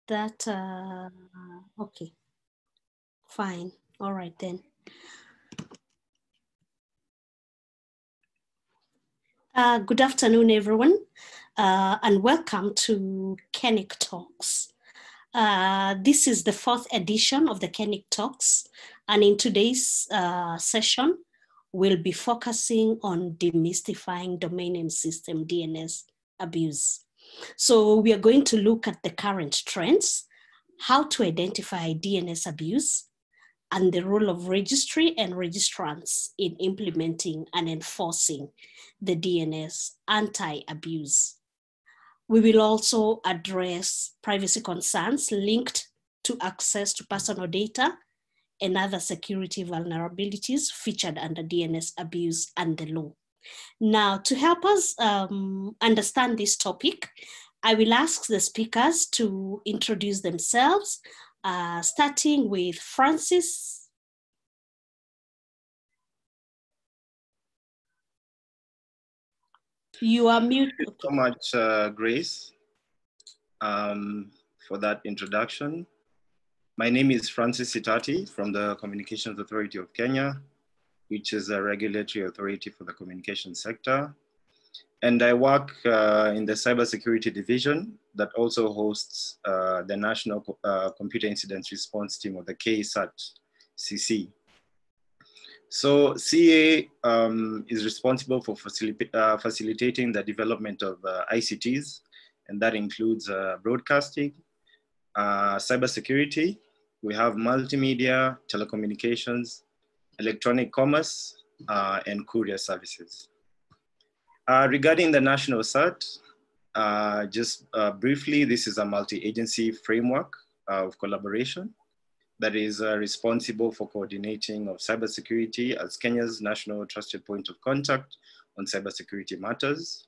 that, okay, fine. All right then. Good afternoon, everyone, and welcome to KeNIC Talks. This is the 4th edition of the KeNIC Talks, and in today's session, we'll be focusing on demystifying domain name system DNS abuse. So we are going to look at the current trends, how to identify DNS abuse, and the role of registry and registrants in implementing and enforcing the DNS anti-abuse. We will also address privacy concerns linked to access to personal data and other security vulnerabilities featured under DNS abuse and the law. Now, to help us understand this topic, I will ask the speakers to introduce themselves, starting with Francis. You are muted. Thank you so much, Grace, for that introduction. My name is Francis Sitati from the Communications Authority of Kenya, which is a regulatory authority for the communication sector. And I work in the cybersecurity division that also hosts the National Computer Incident Response Team, or the KeSAT-CC. So CA is responsible for facilitating the development of ICTs, and that includes broadcasting, cybersecurity. We have multimedia, telecommunications, electronic commerce, and courier services. Regarding the national SAT, just briefly, this is a multi-agency framework of collaboration that is responsible for coordinating of cybersecurity as Kenya's national trusted point of contact on cybersecurity matters.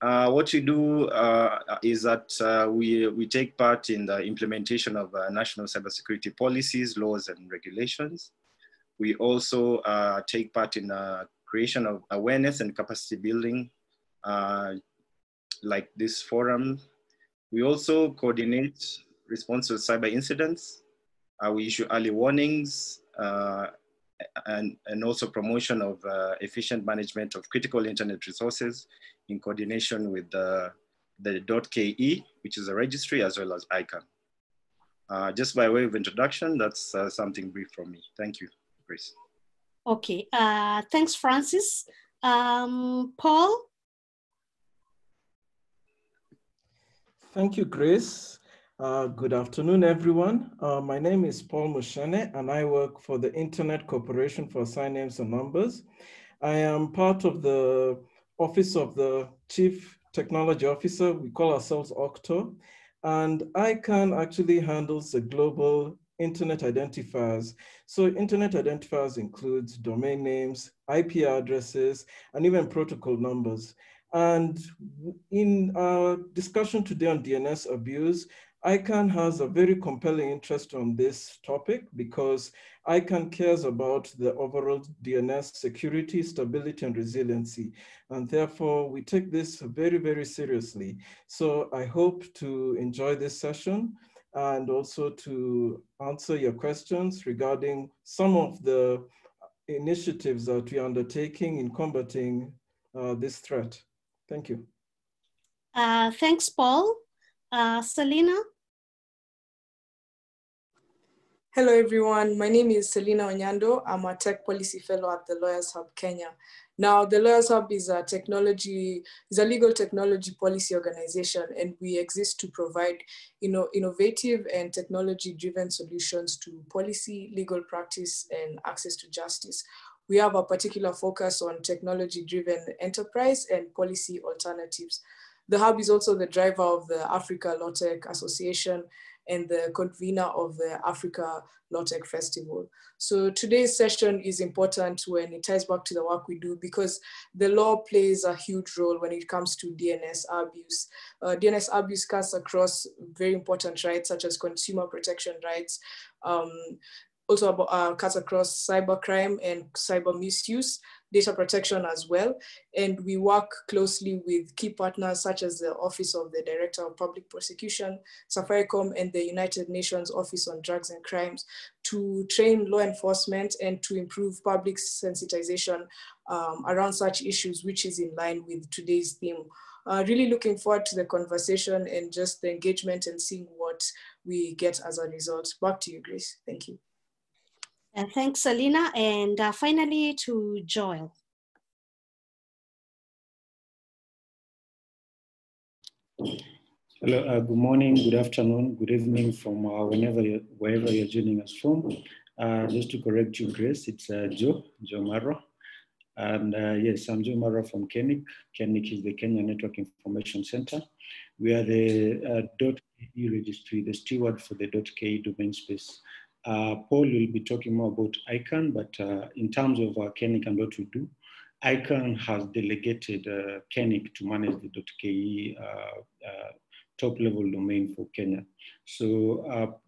What we do is that we take part in the implementation of national cybersecurity policies, laws, and regulations. We also take part in creation of awareness and capacity building, like this forum. We also coordinate response to cyber incidents. We issue early warnings and also promotion of efficient management of critical internet resources in coordination with the .ke, which is a registry, as well as ICANN. Just by way of introduction, that's something brief from me. Thank you, Grace. Okay, thanks, Francis. Paul? Thank you, Grace. Good afternoon, everyone. My name is Paul Mushane, and I work for the Internet Corporation for Sign Names and Numbers. I am part of the Office of the Chief Technology Officer. We call ourselves OCTO. And ICANN actually handles the global Internet identifiers. So Internet identifiers includes domain names, IP addresses, and even protocol numbers. And in our discussion today on DNS abuse, ICANN has a very compelling interest on this topic because ICANN cares about the overall DNS security, stability, and resiliency. And therefore, we take this very, very seriously. So I hope to enjoy this session and also to answer your questions regarding some of the initiatives that we are undertaking in combating this threat. Thank you. Thanks, Paul. Selina? Hello, everyone. My name is Selina Onyando. I'm a Tech Policy Fellow at the Lawyers Hub Kenya. Now, the Lawyers Hub is a legal technology policy organization, and we exist to provide innovative and technology-driven solutions to policy, legal practice, and access to justice. We have a particular focus on technology-driven enterprise and policy alternatives. The Hub is also the driver of the Africa Law Tech Association and the convener of the Africa Law Tech Festival. So today's session is important when it ties back to the work we do because the law plays a huge role when it comes to DNS abuse. DNS abuse cuts across very important rights such as consumer protection rights, also cuts across cybercrime and cyber misuse, data protection as well. And we work closely with key partners such as the Office of the Director of Public Prosecution, Safaricom, and the United Nations Office on Drugs and Crimes to train law enforcement and to improve public sensitization around such issues, which is in line with today's theme. Really looking forward to the conversation and just the engagement and seeing what we get as a result. Back to you, Grace. Thank you. Thanks, Selina. And finally to Joel. Hello, good morning, good afternoon, good evening from wherever you're joining us from. Just to correct you, Grace, it's Joe Maro. And yes, I'm Joe Maro from KeNIC. KeNIC is the Kenya Network Information Center. We are the .ke registry, the steward for the .ke domain space. Paul will be talking more about ICANN, but in terms of KeNIC and what we do, ICANN has delegated KeNIC to manage the .ke top-level domain for Kenya. So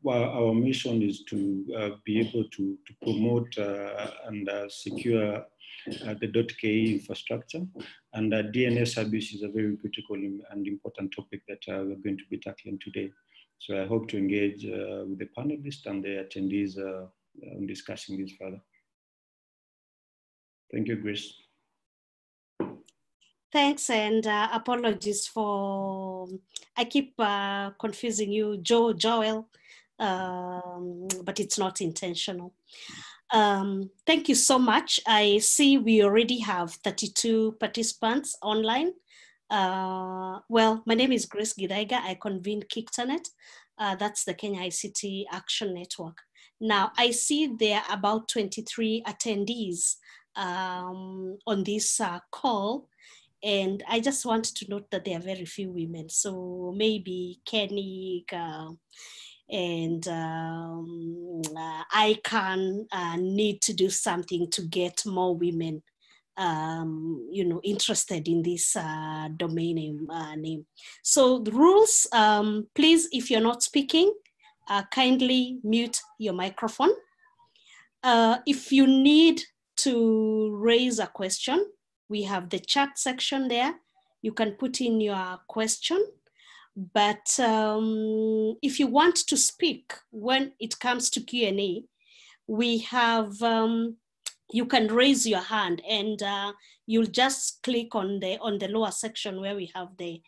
our mission is to be able to promote and secure the .ke infrastructure. And DNS abuse is a very critical and important topic that we're going to be tackling today. So I hope to engage with the panelists and the attendees on discussing this further. Thank you, Grace. Thanks, and apologies for, I keep confusing you, Joel, but it's not intentional. Thank you so much. I see we already have 32 participants online. Well, my name is Grace Gidaiga. I convene Cctlds. That's the Kenya ICT Action Network. Now, I see there are about 23 attendees on this call. And I just want to note that there are very few women. So maybe KeNIC and ICANN need to do something to get more women interested in this domain name. So the rules, please, if you're not speaking, kindly mute your microphone. If you need to raise a question, we have the chat section there. You can put in your question. But if you want to speak when it comes to Q&A, we have, you can raise your hand and you'll just click on the lower section where we have the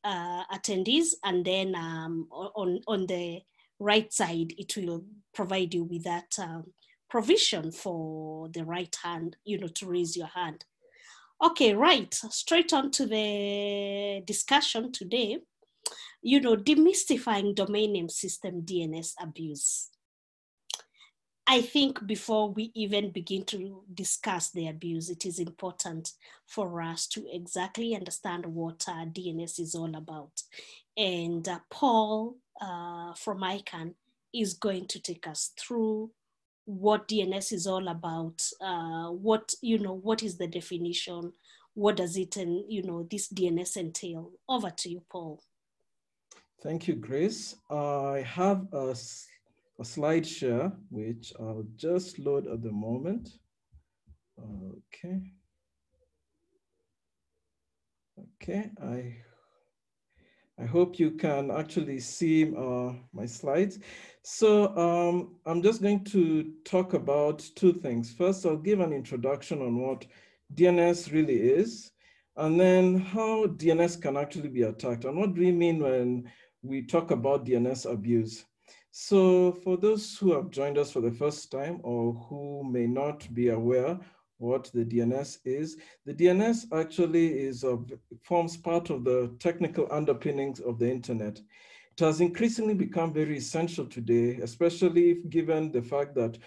attendees, and then on the right side, it will provide you with that provision for the right hand, to raise your hand. Okay, right, straight on to the discussion today. Demystifying domain name system DNS abuse. I think before we even begin to discuss the abuse, it is important for us to exactly understand what DNS is all about. And Paul from ICANN is going to take us through what DNS is all about, what is the definition, what does it, and this DNS entail. Over to you, Paul. Thank you, Grace. I have a slide share, which I'll just load at the moment. Okay. Okay, I hope you can actually see my slides. So I'm just going to talk about two things. First, I'll give an introduction on what DNS really is, and then how DNS can actually be attacked, and what do we mean when we talk about DNS abuse. So for those who have joined us for the first time or who may not be aware what the DNS is, the DNS actually forms part of the technical underpinnings of the internet. It has increasingly become very essential today, especially given the fact that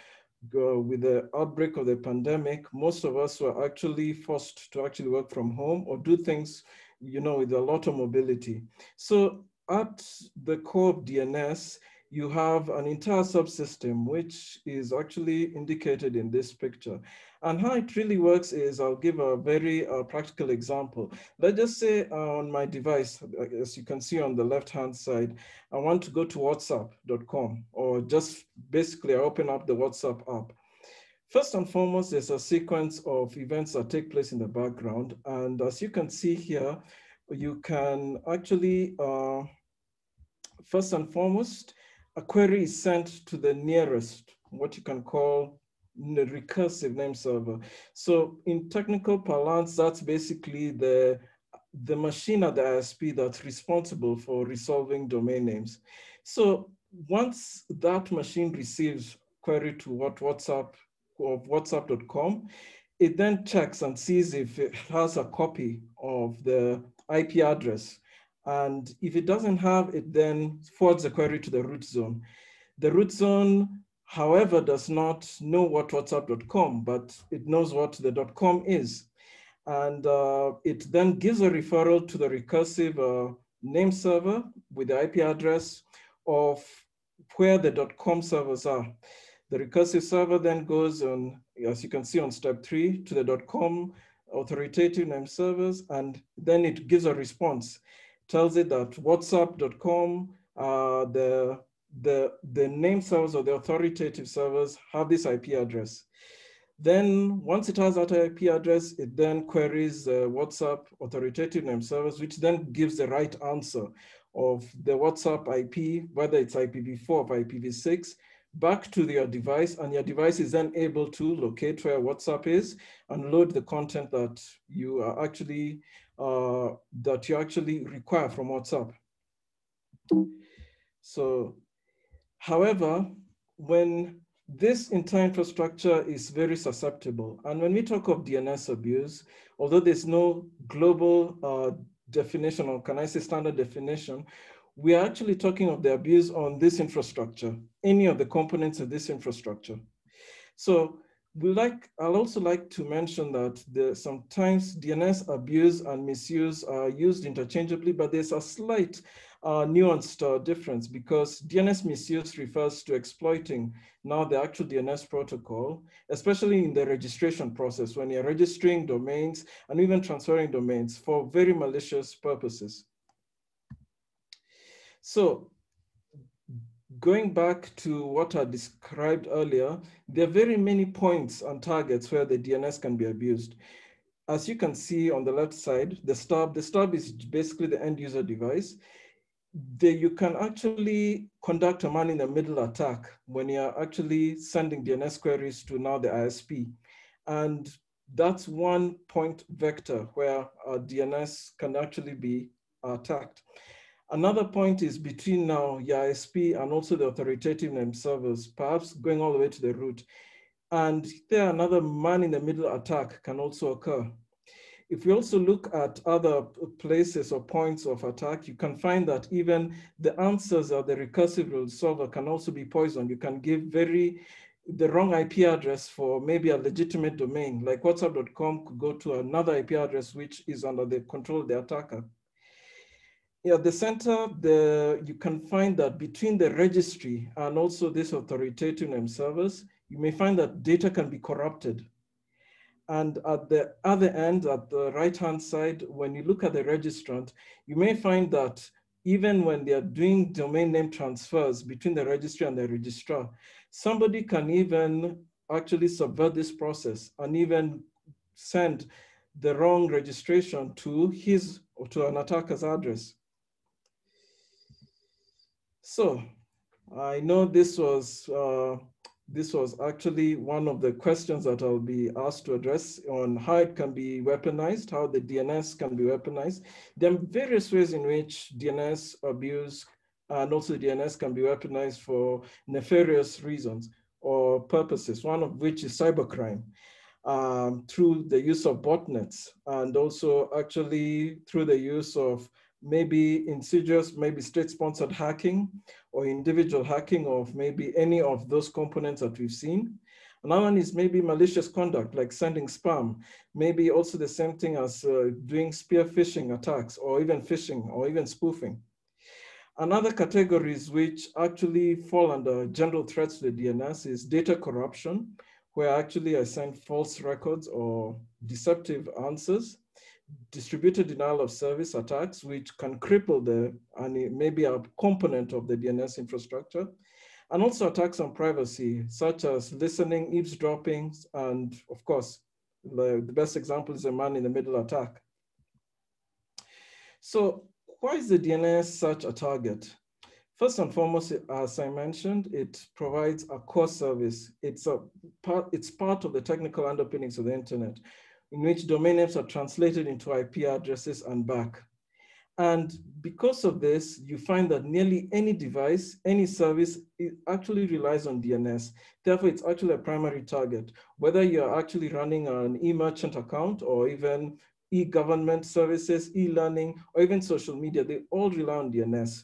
with the outbreak of the pandemic, most of us were actually forced to actually work from home or do things, with a lot of mobility. So at the core of DNS, you have an entire subsystem, which is actually indicated in this picture. And how it really works is, I'll give a very practical example. Let's just say on my device, as you can see on the left-hand side, I want to go to whatsapp.com, or just basically I open up the WhatsApp app. First and foremost, there's a sequence of events that take place in the background. And as you can see here, you can actually, first and foremost, a query is sent to the nearest, what you can call the recursive name server. So in technical parlance, that's basically the machine at the ISP that's responsible for resolving domain names. So once that machine receives query to WhatsApp of whatsapp.com, it then checks and sees if it has a copy of the IP address. And if it doesn't have, it then forwards the query to the root zone. The root zone, however, does not know what whatsapp.com, but it knows what the .com is. And it then gives a referral to the recursive name server with the IP address of where the .com servers are. The recursive server then goes on, as you can see on step 3, to the .com authoritative name servers, and then it gives a response. Tells it that whatsapp.com, the name servers or the authoritative servers have this IP address. Then once it has that IP address, it then queries the WhatsApp authoritative name servers, which then gives the right answer of the WhatsApp IP, whether it's IPv4 or IPv6, back to your device, and your device is then able to locate where WhatsApp is and load the content that you are actually require from WhatsApp. So, however, when this entire infrastructure is very susceptible, and when we talk of DNS abuse, although there's no global definition, or can I say standard definition, we are actually talking of the abuse on this infrastructure, any of the components of this infrastructure. So I'll also like to mention that sometimes DNS abuse and misuse are used interchangeably, but there's a slight nuanced difference, because DNS misuse refers to exploiting now the actual DNS protocol, especially in the registration process, when you're registering domains and even transferring domains for very malicious purposes. So going back to what I described earlier, there are very many points and targets where the DNS can be abused. As you can see on the left side, the stub is basically the end user device. You can actually conduct a man-in-the-middle attack when you're actually sending DNS queries to now the ISP. And that's one point vector where DNS can actually be attacked. Another point is between now your ISP and also the authoritative name servers, perhaps going all the way to the root. And there another man-in-the-middle attack can also occur. If we also look at other places or points of attack, you can find that even the answers of the recursive resolver can also be poisoned. You can give the wrong IP address for maybe a legitimate domain, like whatsapp.com could go to another IP address which is under the control of the attacker. At the center, you can find that between the registry and also this authoritative name servers, you may find that data can be corrupted. And at the other end, at the right-hand side, when you look at the registrant, you may find that even when they are doing domain name transfers between the registry and the registrar, somebody can even actually subvert this process and even send the wrong registration to his or to an attacker's address. So I know this was actually one of the questions that I'll be asked to address on how it can be weaponized, how the DNS can be weaponized. There are various ways in which DNS abuse and also DNS can be weaponized for nefarious reasons or purposes, one of which is cybercrime. Through the use of botnets, and also actually through the use of maybe insidious, maybe state-sponsored hacking or individual hacking of maybe any of those components that we've seen. Another one is maybe malicious conduct, like sending spam, maybe also the same thing as doing spear phishing attacks, or even phishing, or even spoofing. Another categories which actually fall under general threats to the DNS is data corruption, where actually I send false records or deceptive answers, distributed denial of service attacks, which can cripple and it may be a component of the DNS infrastructure. and also attacks on privacy, such as listening, eavesdropping, and of course, the best example is a man-in-the-middle attack. So why is the DNS such a target? First and foremost, as I mentioned, it provides a core service. It's part of the technical underpinnings of the internet, in which domain names are translated into IP addresses and back. And because of this, you find that nearly any device, any service, it actually relies on DNS. Therefore, it's actually a primary target, whether you're actually running an e-merchant account or even e-government services, e-learning, or even social media, they all rely on DNS.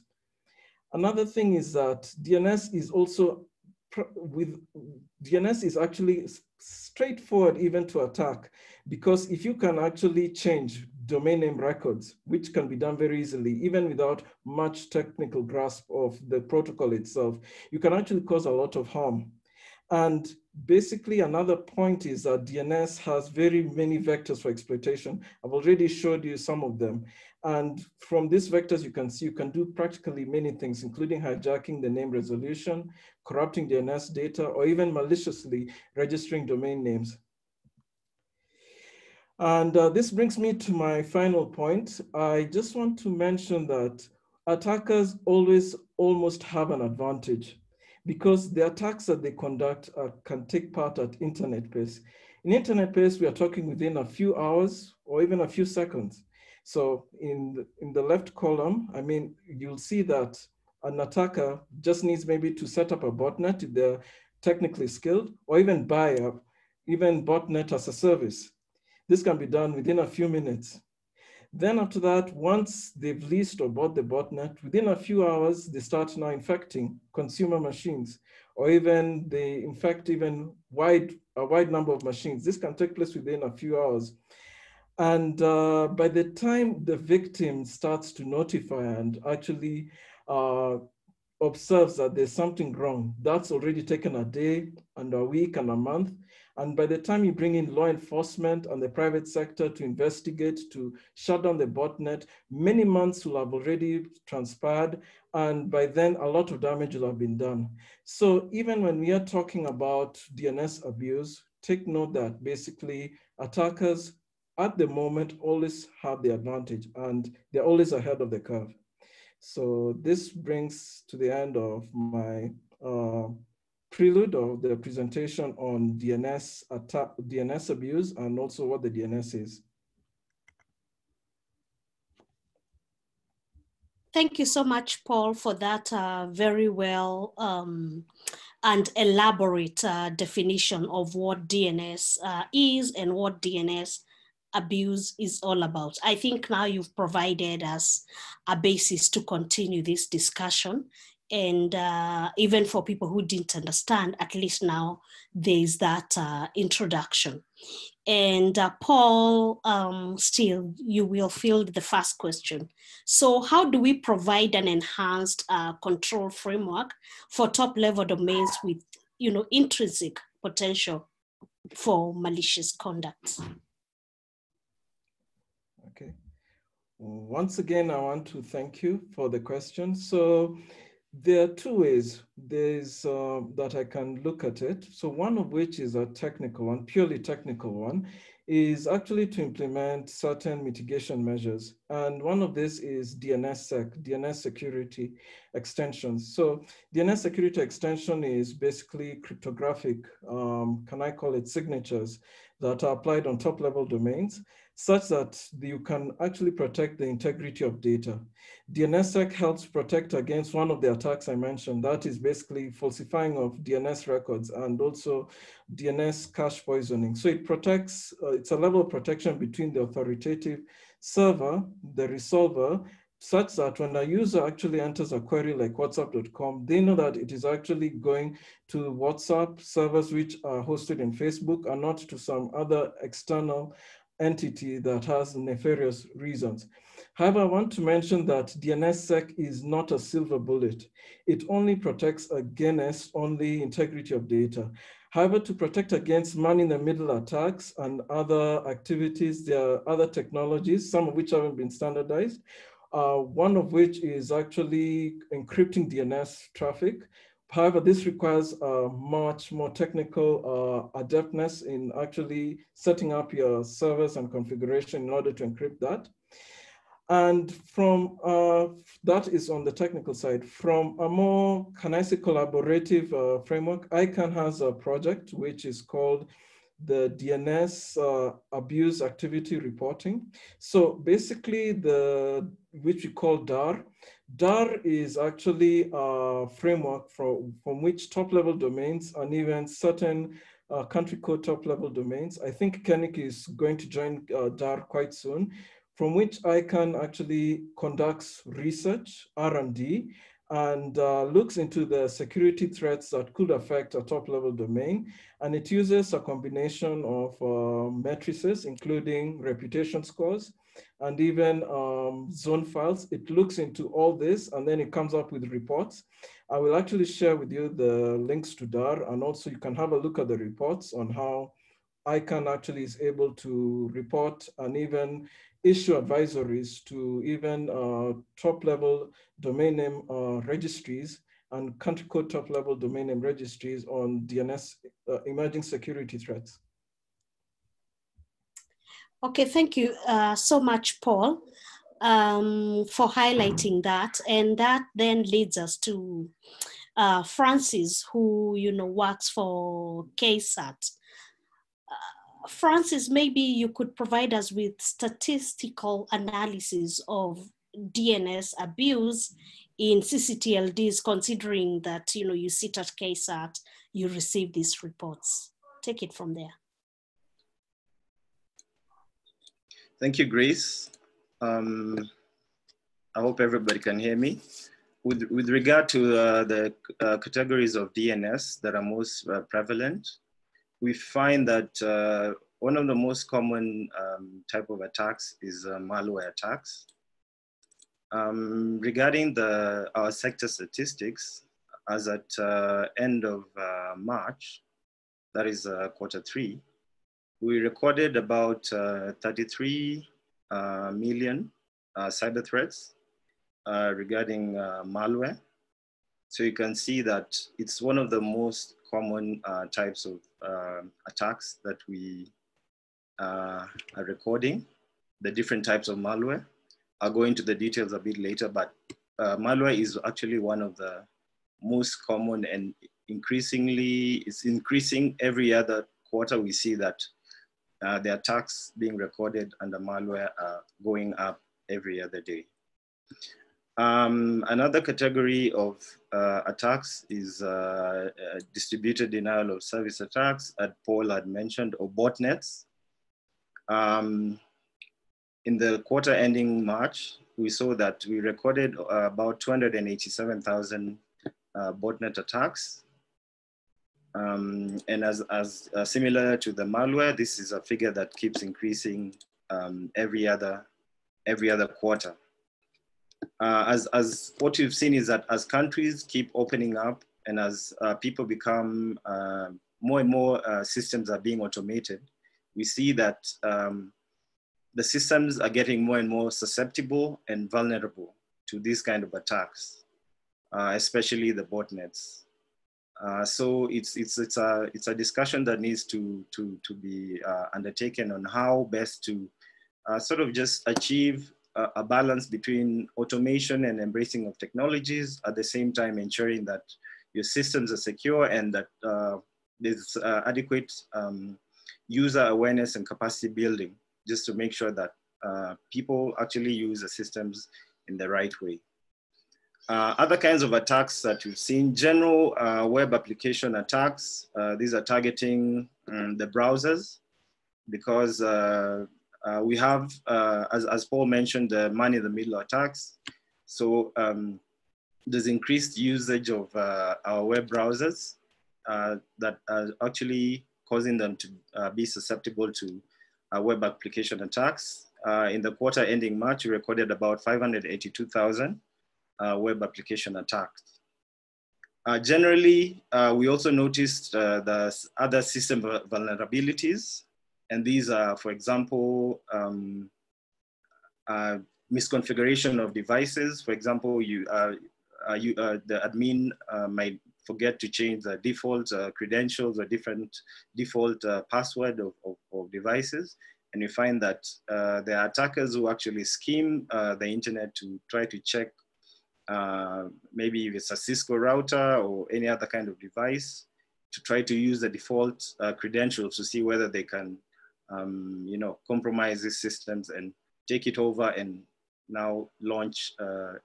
Another thing is that DNS is actually straightforward even to attack, because if you can actually change domain name records, which can be done very easily, even without much technical grasp of the protocol itself, you can actually cause a lot of harm. And basically another point is that DNS has very many vectors for exploitation. I've already showed you some of them. And from these vectors, you can see you can do practically many things, including hijacking the name resolution, corrupting DNS data, or even maliciously registering domain names. And this brings me to my final point. I just want to mention that attackers almost have an advantage, because the attacks that they conduct can take part at internet pace. In internet pace, we are talking within a few hours or even a few seconds. So in the left column, I mean, you'll see that an attacker just needs maybe to set up a botnet if they're technically skilled, or even buy even botnet as a service. This can be done within a few minutes. Then after that, once they've leased or bought the botnet, within a few hours, they start now infecting consumer machines, or even they infect even a wide number of machines. This can take place within a few hours. And by the time the victim starts to notify and actually observes that there's something wrong, that's already taken a day and a week and a month. And by the time you bring in law enforcement and the private sector to investigate, to shut down the botnet, many months will have already transpired. And by then, a lot of damage will have been done. So even when we are talking about DNS abuse, take note that basically attackers at the moment always have the advantage, and they're always ahead of the curve. So this brings to the end of my prelude of the presentation on DNS abuse, and also what the DNS is. Thank you so much, Paul, for that very well and elaborate definition of what DNS is and what DNS abuse is all about. I think now you've provided us a basis to continue this discussion. And even for people who didn't understand, at least now there's that introduction. And Paul, still, you will field the first question. So how do we provide an enhanced control framework for top-level domains with, intrinsic potential for malicious conduct? Okay. Once again, I want to thank you for the question. So there are two ways that I can look at it. So one of which is a technical one, purely technical one, is actually to implement certain mitigation measures. And one of this is DNSSEC, DNS security extensions. So DNS security extension is basically cryptographic, can I call it signatures, that are applied on top-level domains, such that you can actually protect the integrity of data. DNSSEC helps protect against one of the attacks I mentioned, that is basically falsifying of DNS records and also DNS cache poisoning. So it protects, it's a level of protection between the authoritative server, the resolver, such that when a user actually enters a query like whatsapp.com, they know that it is actually going to WhatsApp servers which are hosted in Facebook and not to some other external entity that has nefarious reasons. However, I want to mention that DNSSEC is not a silver bullet. It only protects against only integrity of data. However, to protect against man-in-the-middle attacks and other activities, there are other technologies, some of which haven't been standardized. One of which is actually encrypting DNS traffic, However, this requires much more technical adeptness in actually setting up your servers and configuration in order to encrypt that. And from that is on the technical side. From a more KeNIC collaborative framework, ICANN has a project which is called the DNS Abuse Activity Reporting. So basically, which we call DAR. DAR is actually a framework from which top-level domains and even certain country code top-level domains. I think KeNIC is going to join DAR quite soon, from which ICANN actually conducts research, R&D, and looks into the security threats that could affect a top-level domain. And it uses a combination of matrices, including reputation scores, and even zone files. It looks into all this, and then it comes up with reports. I will actually share with you the links to DAR, and also you can have a look at the reports on how ICANN actually is able to report and even issue advisories to even top-level domain name registries and country code top-level domain name registries on DNS emerging security threats. Okay, thank you so much, Paul, for highlighting that. And that then leads us to Francis, who works for KSAT. Francis, maybe you could provide us with statistical analysis of DNS abuse in Cctlds, considering that you sit at KSAT, you receive these reports. Take it from there. Thank you, Grace. I hope everybody can hear me. With regard to the categories of DNS that are most prevalent, we find that one of the most common type of attacks is malware attacks. Regarding our sector statistics, as at end of March, that is Q3, we recorded about 33 million cyber threats regarding malware. So you can see that it's one of the most common types of attacks that we are recording, the different types of malware. I'll go into the details a bit later, but malware is actually one of the most common, and it's increasing every other quarter. We see that the attacks being recorded under malware are going up every other day. Another category of attacks is distributed denial of service attacks, as Paul had mentioned, or botnets. In the quarter ending March, we saw that we recorded about 287,000 botnet attacks. And as similar to the malware, this is a figure that keeps increasing every other quarter. As what we've seen is that as countries keep opening up and as people become more and more systems are being automated, we see that the systems are getting more and more susceptible and vulnerable to these kind of attacks, especially the botnets. So it's a discussion that needs to be undertaken on how best to sort of just achieve a balance between automation and embracing of technologies, at the same time ensuring that your systems are secure and that there's adequate user awareness and capacity building, just to make sure that people actually use the systems in the right way. Other kinds of attacks that we've seen, general web application attacks. These are targeting the browsers, because we have, as Paul mentioned, the man-in-the-middle attacks. So there's increased usage of our web browsers that are actually causing them to be susceptible to web application attacks. In the quarter ending March, we recorded about 582,000 web application attacks. Generally, we also noticed the other system vulnerabilities. And these are, for example, misconfiguration of devices. For example, the admin might forget to change the default credentials or different default password of devices. And we find that there are attackers who actually skim the internet to try to check maybe if it's a Cisco router or any other kind of device, to try to use the default credentials to see whether they can, you know, compromise these systems and take it over and now launch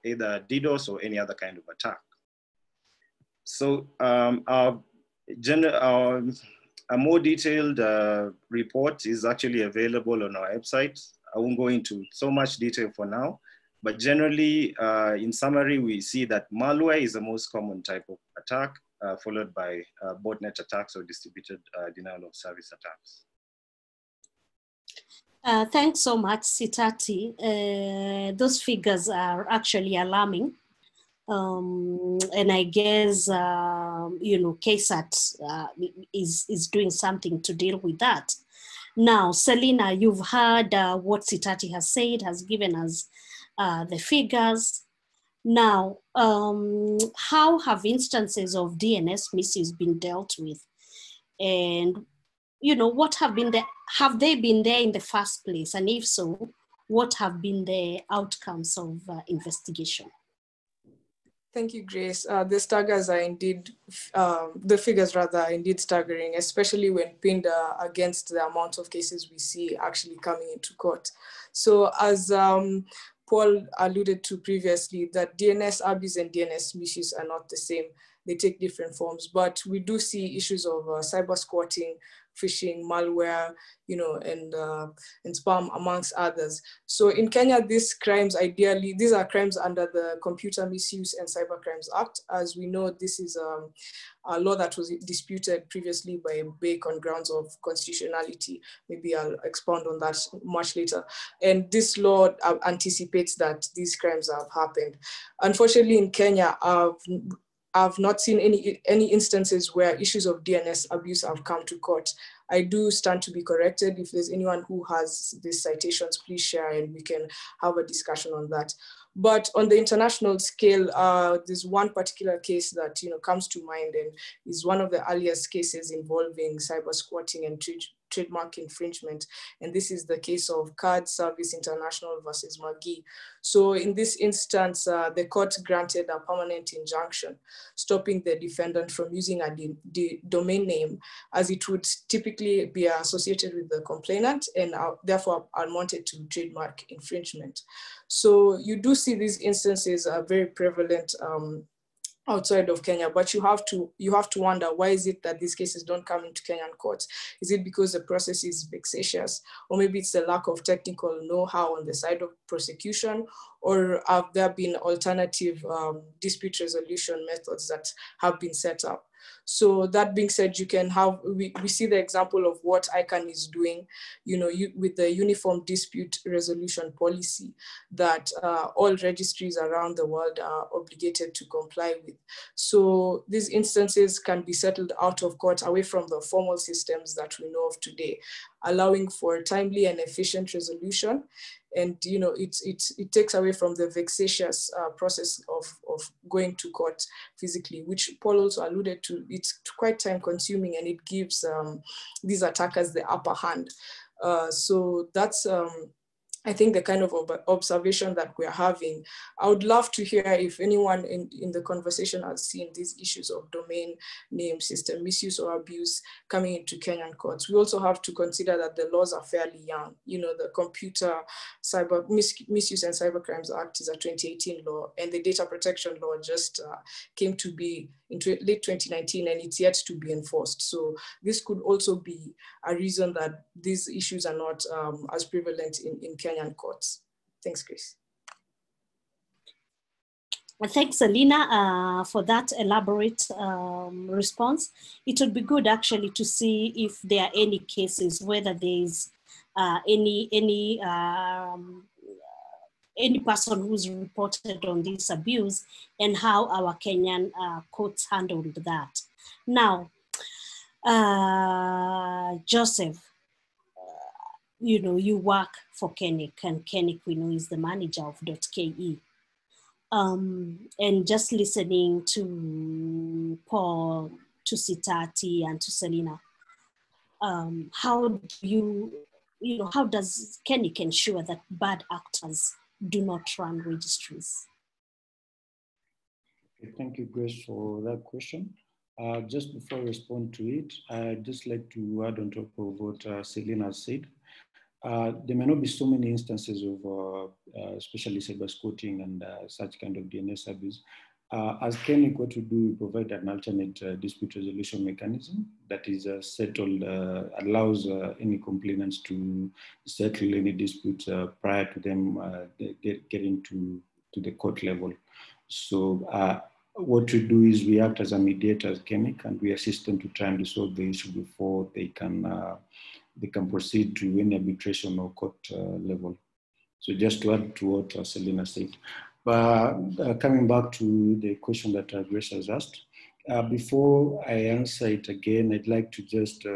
either DDoS or any other kind of attack. So a more detailed report is actually available on our website. I won't go into so much detail for now, but generally, in summary, we see that malware is the most common type of attack, followed by botnet attacks or distributed denial of service attacks. Thanks so much, Sitati. Those figures are actually alarming. And I guess, you know, KSAT is doing something to deal with that. Now, Selina, you've heard what Sitati has said, has given us the figures. Now, how have instances of DNS misuse been dealt with? And, you know, what have they been there in the first place? And if so, what have been the outcomes of investigation? Thank you, Grace. The staggers are indeed, the figures rather are indeed staggering, especially when pinned against the amount of cases we see actually coming into court. So as Paul alluded to previously, that DNS abuse and DNS misuse are not the same. They take different forms, but we do see issues of cyber squatting, phishing, malware, you know, and spam, amongst others. So in Kenya, these crimes these are crimes under the Computer Misuse and Cybercrimes Act. As we know, this is a law that was disputed previously by BEC on grounds of constitutionality. Maybe I'll expound on that much later. And this law anticipates that these crimes have happened. Unfortunately, in Kenya, I've not seen any instances where issues of DNS abuse have come to court. I do stand to be corrected. If there's anyone who has these citations, please share and we can have a discussion on that. But on the international scale, there's one particular case that, you know, comes to mind and is one of the earliest cases involving cyber squatting and trademark infringement. And this is the case of Card Service International versus McGee. So in this instance, the court granted a permanent injunction, stopping the defendant from using a domain name as it would typically be associated with the complainant and therefore amounted to trademark infringement. So you do see these instances are very prevalent outside of Kenya, but you have to wonder, why is it that these cases don't come into Kenyan courts? Is it because the process is vexatious, or maybe it's the lack of technical know-how on the side of prosecution, or have there been alternative dispute resolution methods that have been set up? So that being said, you can have, we see the example of what ICANN is doing, you know, with the Uniform Dispute Resolution Policy that all registries around the world are obligated to comply with. So these instances can be settled out of court, away from the formal systems that we know of today, allowing for timely and efficient resolution. And, you know, it takes away from the vexatious process of going to court physically, which Paul also alluded to. It's quite time consuming and it gives these attackers the upper hand. So that's, I think, the kind of observation that we're having. I would love to hear if anyone in the conversation has seen these issues of domain name system misuse or abuse coming into Kenyan courts. We also have to consider that the laws are fairly young. You know, the Computer Misuse and Cybercrimes Act is a 2018 law, and the Data Protection Law just came to be in late 2019, and it's yet to be enforced. So this could also be a reason that these issues are not as prevalent in Kenyan courts. Thanks, Chris. Thanks, Selina, for that elaborate response. It would be good actually to see if there are any cases, whether there's any person who's reported on this abuse and how our Kenyan courts handled that. Now, Joseph, you know, you work for KeNIC, and KeNIC, we know, is the manager of .ke. And just listening to Paul, to Sitati, and to Selina, how do how does KeNIC ensure that bad actors do not run registries? Thank you, Grace, for that question. Just before I respond to it, I'd just like to add on top of what Selina said. There may not be so many instances of especially cyber squatting and such kind of DNS abuse. As KeNIC, what we do, we provide an alternate dispute resolution mechanism that is settled, allows any complainants to settle any disputes prior to them getting to the court level. So what we do is we act as a mediator as KeNIC, and we assist them to try and resolve the issue before they can proceed to any arbitration or court level. So just to add to what Selina said. But coming back to the question that Grace has asked, before I answer it again, I'd like to just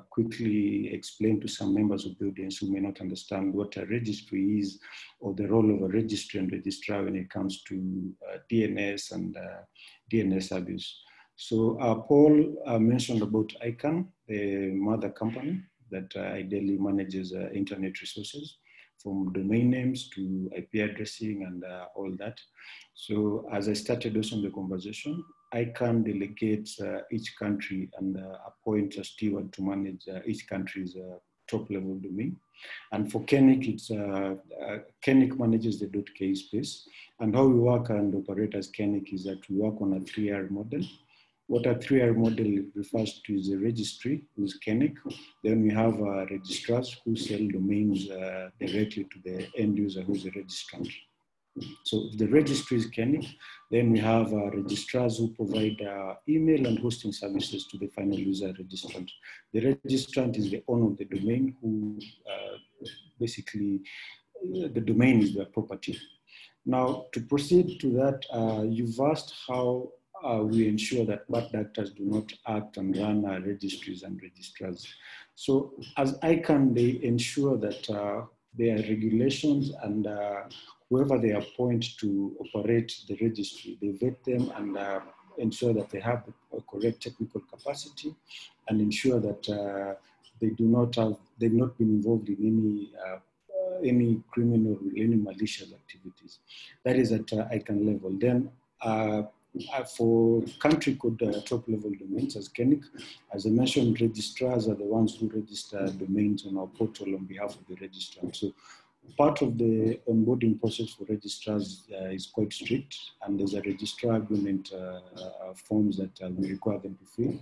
quickly explain to some members of the audience who may not understand what a registry is, or the role of a registry and registrar when it comes to DNS and DNS abuse. So Paul mentioned about ICANN, the mother company that ideally manages internet resources, from domain names to IP addressing and all that. So as I started also in the conversation, ICANN delegates each country and appoints a steward to manage each country's top level domain. And for KeNIC, it's KeNIC manages the .ke space. And how we work and operate as KeNIC is that we work on a 3R model. What a 3R model refers to is a registry, who's KeNIC. Then we have registrars who sell domains directly to the end user, who's a registrant. So if the registry is KeNIC, then we have registrars who provide email and hosting services to the final user registrant. The registrant is the owner of the domain, who basically, the domain is their property. Now, to proceed to that, you've asked how we ensure that bad actors do not act and run registries and registrars. So as ICANN, they ensure that there are regulations, and whoever they appoint to operate the registry, they vet them and ensure that they have the correct technical capacity, and ensure that they've not been involved in any criminal or any malicious activities. That is at ICANN level. Then for country code top level domains as KeNIC, as I mentioned, registrars are the ones who register domains on our portal on behalf of the registrant. So part of the onboarding process for registrars is quite strict, and there's a registrar agreement forms that we require them to fill.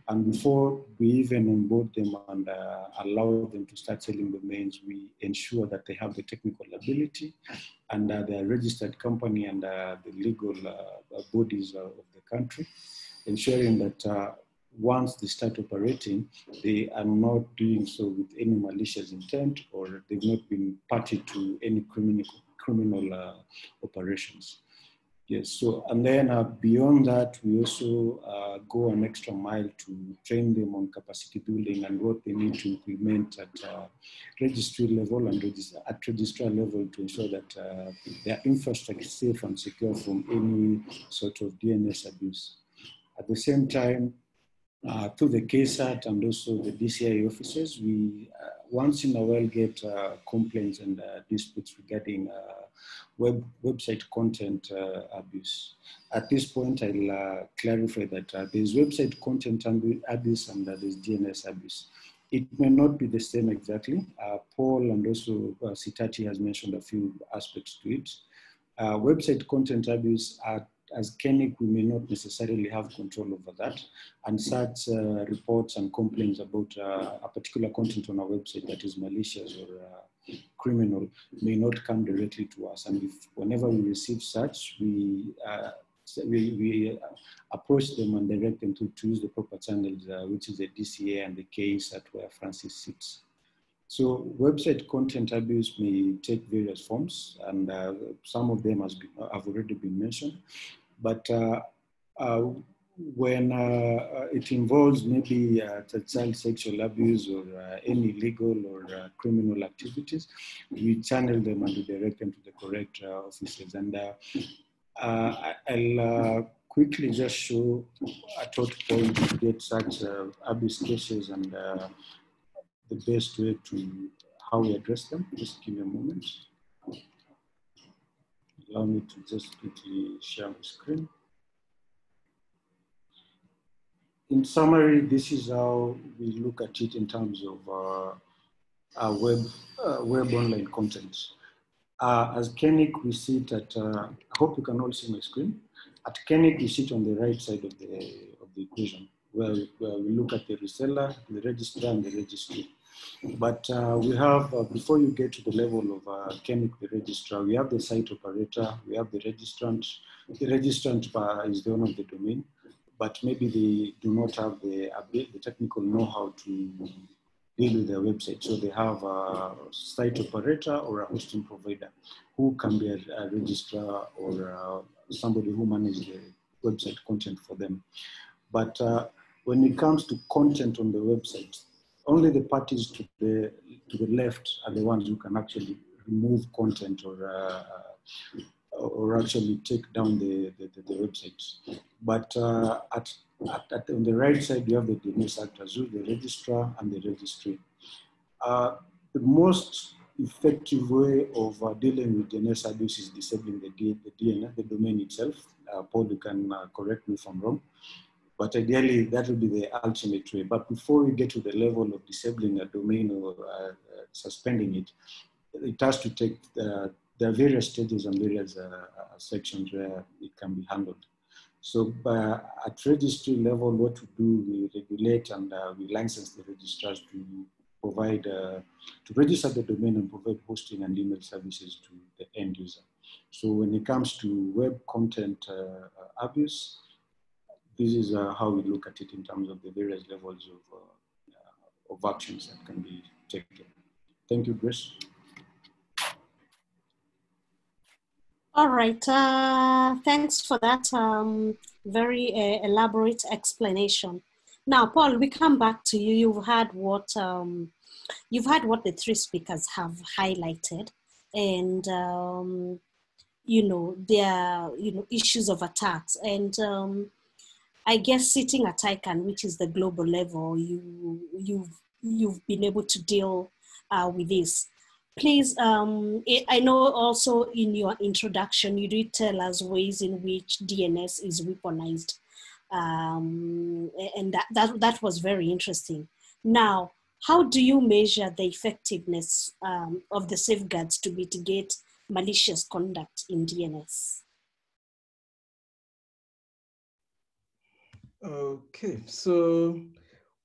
And before we even onboard them and allow them to start selling domains, we ensure that they have the technical ability and the registered company and the legal bodies of the country, ensuring that once they start operating, they are not doing so with any malicious intent, or they've not been party to any criminal operations. Yes, so, and then beyond that, we also go an extra mile to train them on capacity building and what they need to implement at registry level and at registrar level to ensure that their infrastructure is safe and secure from any sort of DNS abuse. At the same time, through the KSAT and also the DCI offices, we once in a while get complaints and disputes regarding website content abuse. At this point, I'll clarify that there's website content abuse and there's DNS abuse. It may not be the same exactly. Paul and also Sitati has mentioned a few aspects to it. Website content abuse as KeNIC, we may not necessarily have control over that, and such reports and complaints about a particular content on our website that is malicious or criminal may not come directly to us. And whenever we receive such, we approach them and direct them to use the proper channels, which is the DCA and the case at where Francis sits. So website content abuse may take various forms, and some of them have already been mentioned. But when it involves maybe child sexual abuse or any legal or criminal activities, we channel them and we direct them to the correct offices. And I'll quickly just show at what point to get such abuse cases and the best way to how we address them. Just give me a moment. Allow me to just quickly share my screen. In summary, this is how we look at it in terms of our web online content. As KeNIC, we sit at, I hope you can all see my screen. At KeNIC, we sit on the right side of the equation, where we look at the reseller, the registrar, and the registry. But we have, before you get to the level of KeNIC, the registrar, we have the site operator, we have the registrant. The registrant is the owner of the domain, but maybe they do not have the technical know-how to deal with their website. So they have a site operator or a hosting provider who can be a registrar or somebody who manages the website content for them. But when it comes to content on the website, only the parties to the left are the ones who can actually remove content or actually take down the website. But on the right side, you have the DNS actors, the registrar and the registry. The most effective way of dealing with DNS abuse is disabling the DNS, the domain itself. Paul, you can correct me if I'm wrong. But ideally, that would be the ultimate way. But before we get to the level of disabling a domain or suspending it, it has to take, there are various stages and various sections where it can be handled. So at registry level, what we do, we regulate and we license the registrars to provide, to register the domain and provide hosting and email services to the end user. So when it comes to web content abuse, this is how we look at it in terms of the various levels of actions that can be taken. Thank you, Grace. All right, thanks for that very elaborate explanation. Now, Paul, we come back to you. You've had what the three speakers have highlighted, and you know, there are issues of attacks, and I guess sitting at ICANN, which is the global level, you've been able to deal with this. Please, I know also in your introduction, you did tell us ways in which DNS is weaponized. And that was very interesting. Now, how do you measure the effectiveness of the safeguards to mitigate malicious conduct in DNS? Okay, so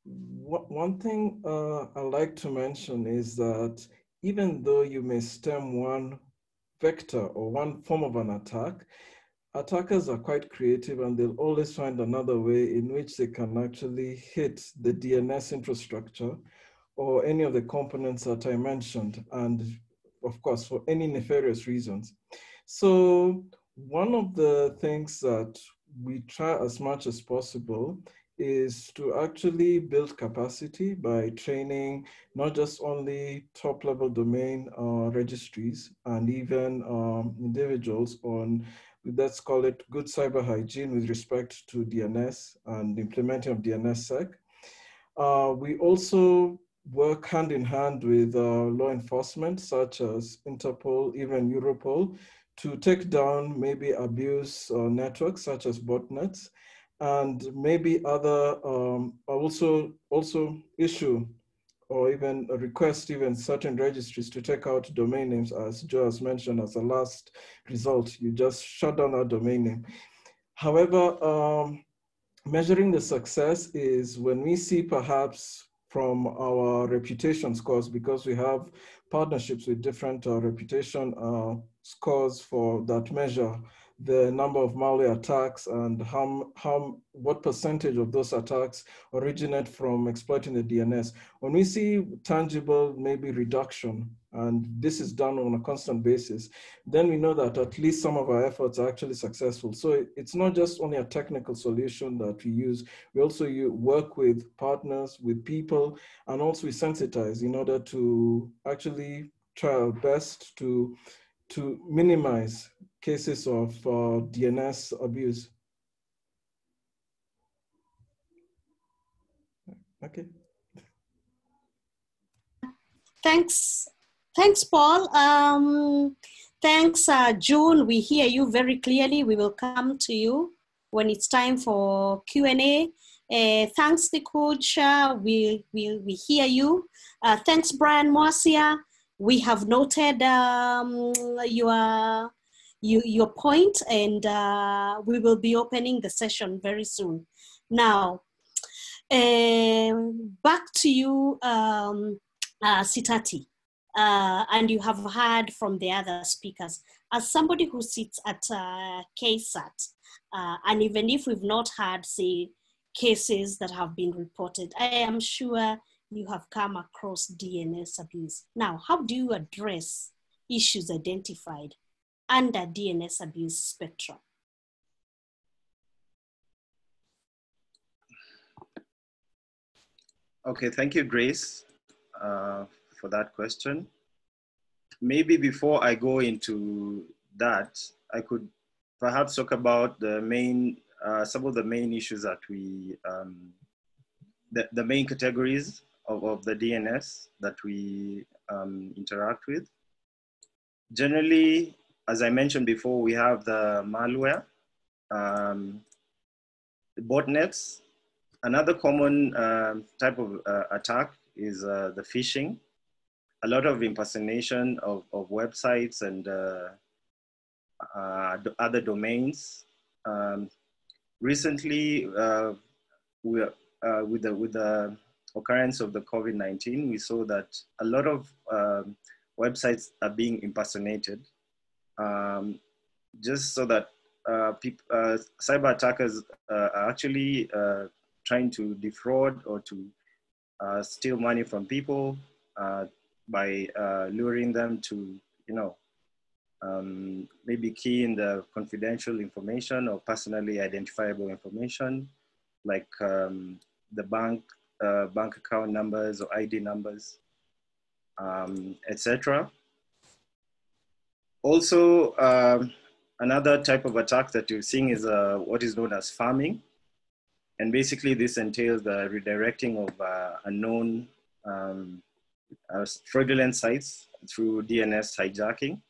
one thing I'd like to mention is that even though you may stem one vector or one form of an attack, attackers are quite creative and they'll always find another way in which they can actually hit the DNS infrastructure or any of the components that I mentioned, and of course, for any nefarious reasons. So one of the things that we try as much as possible is to actually build capacity by training not just only top-level domain registries and even individuals on, let's call it, good cyber hygiene with respect to DNS and the implementing of DNSSEC. We also work hand in hand with law enforcement, such as Interpol, even Europol, to take down maybe abuse networks such as botnets, and maybe other also issue or even request even certain registries to take out domain names, as Joe has mentioned, as a last result. You just shut down that domain name. However, measuring the success is when we see perhaps from our reputation scores, because we have partnerships with different reputation scores for that measure the number of malware attacks and what percentage of those attacks originate from exploiting the DNS. When we see tangible maybe reduction, and this is done on a constant basis, then we know that at least some of our efforts are actually successful. So it's not just only a technical solution that we use, we also work with partners, with people, and also we sensitize in order to actually try our best to minimize cases of DNS abuse? Okay. Thanks, Paul. Thanks, June. We hear you very clearly. We will come to you when it's time for Q&A. Thanks, the coach. We hear you. Thanks, Brian Moasia. We have noted your point, and we will be opening the session very soon. Now, back to you, Sitati. And you have heard from the other speakers. As somebody who sits at KSAT, and even if we've not had, say, cases that have been reported, I am sure you have come across DNS abuse. Now, how do you address issues identified under DNS abuse spectrum? Okay, thank you, Grace, for that question. Maybe before I go into that, I could perhaps talk about the main, some of the main issues that we, the main categories of the DNS that we interact with. Generally, as I mentioned before, we have the malware, the botnets. Another common type of attack is the phishing. A lot of impersonation of websites and other domains. Recently, with the occurrence of the COVID-19, we saw that a lot of websites are being impersonated, just so that cyber attackers are actually trying to defraud or to steal money from people by luring them to, maybe key in the confidential information or personally identifiable information, like the bank account numbers or ID numbers, etc. Also, another type of attack that you're seeing is what is known as pharming. And basically this entails the redirecting of unknown fraudulent sites through DNS hijacking.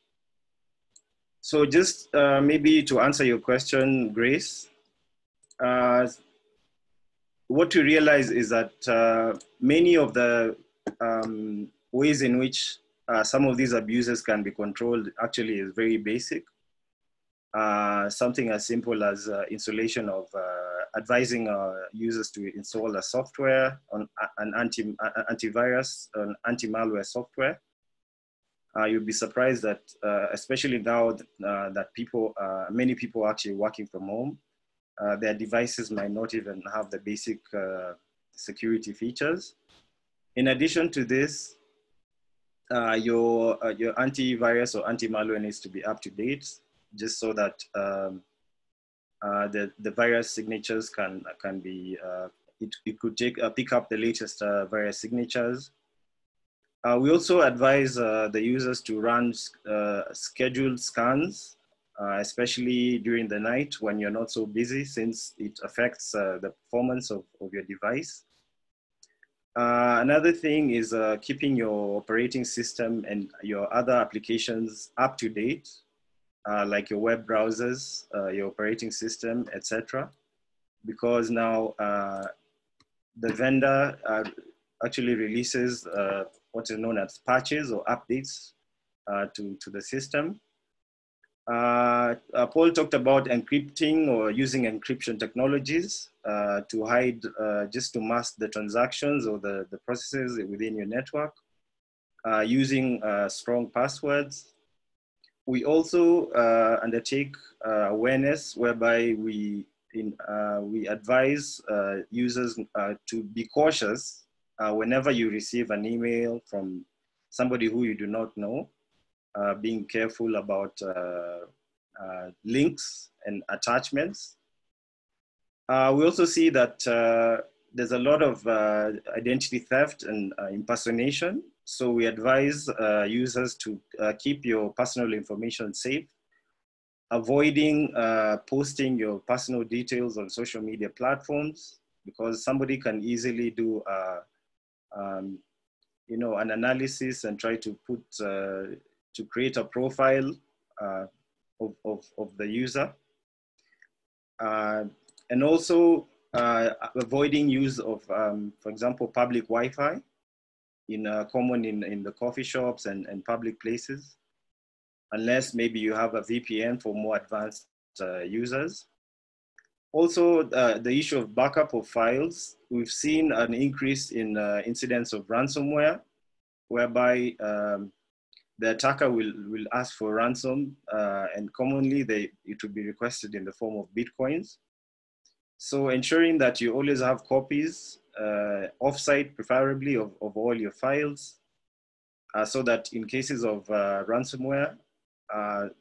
So just maybe to answer your question, Grace, what we realize is that many of the ways in which some of these abuses can be controlled actually is very basic. Something as simple as installation of advising users to install a software on an antivirus, an anti-malware software. You'll be surprised that, especially now that many people are actually working from home, their devices might not even have the basic security features. In addition to this, your antivirus or anti-malware needs to be up to date, just so that the virus signatures can be, it could pick up the latest virus signatures. We also advise the users to run scheduled scans, especially during the night when you're not so busy, since it affects the performance of your device. Another thing is keeping your operating system and your other applications up to date, like your web browsers, your operating system, etc. Because now the vendor actually releases what is known as patches or updates to the system. Paul talked about encrypting or using encryption technologies to hide, just to mask the transactions or the processes within your network, using strong passwords. We also undertake awareness, whereby we advise users to be cautious whenever you receive an email from somebody who you do not know, being careful about links and attachments. We also see that there's a lot of identity theft and impersonation. So we advise users to keep your personal information safe avoiding posting your personal details on social media platforms, because somebody can easily do you know, an analysis and try to put to create a profile of the user, and also avoiding use of, for example, public Wi-Fi common in the coffee shops and public places, unless maybe you have a VPN for more advanced users. Also, the issue of backup of files. We've seen an increase in incidents of ransomware, whereby the attacker will ask for ransom, and commonly it will be requested in the form of Bitcoins. So ensuring that you always have copies offsite, preferably of all your files, so that in cases of ransomware,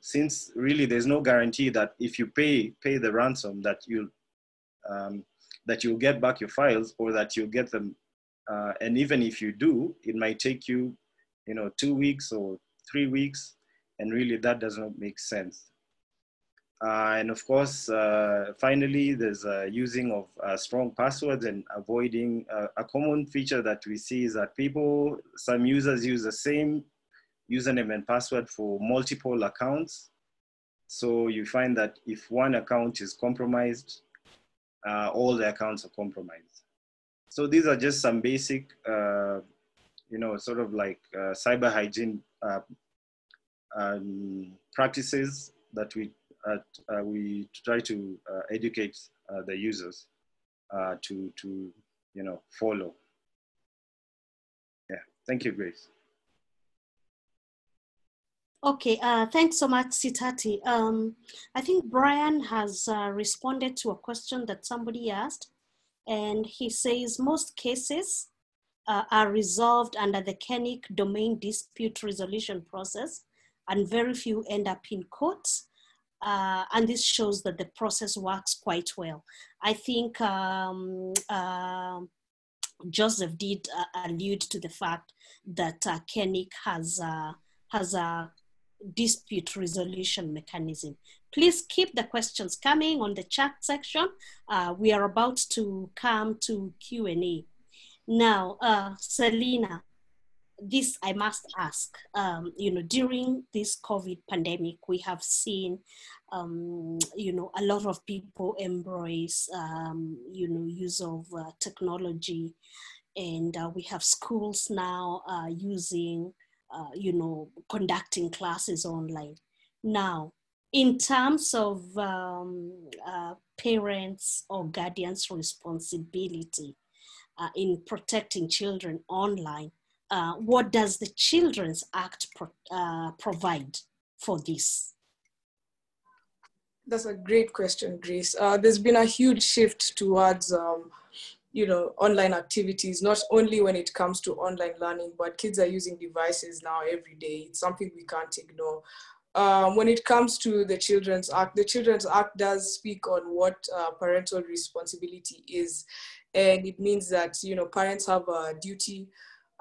since really there's no guarantee that if you pay the ransom that you'll get back your files, or that you'll get them, and even if you do, it might take you, 2 weeks or 3 weeks, and really that does not make sense. And of course, finally, there's using of strong passwords and avoiding a common feature that we see is that some users use the same username and password for multiple accounts. So you find that if one account is compromised, all the accounts are compromised. So these are just some basic, sort of like cyber hygiene practices that we try to educate the users to follow. Yeah, thank you, Grace. Okay, thanks so much, Sitati. I think Brian has responded to a question that somebody asked, and he says most cases are resolved under the KeNIC domain dispute resolution process, and very few end up in courts. And this shows that the process works quite well. I think Joseph did allude to the fact that KeNIC has a dispute resolution mechanism. Please keep the questions coming on the chat section. We are about to come to Q&A. Now, Selina, this I must ask, during this COVID pandemic, we have seen, a lot of people embrace, use of technology, and we have schools now using, conducting classes online. Now, in terms of parents or guardians' responsibility in protecting children online, what does the Children's Act provide for this? That's a great question, Grace. There's been a huge shift towards, online activities, not only when it comes to online learning, but kids are using devices now every day. It's something we can't ignore. When it comes to the Children's Act does speak on what parental responsibility is. And it means that, parents have a duty,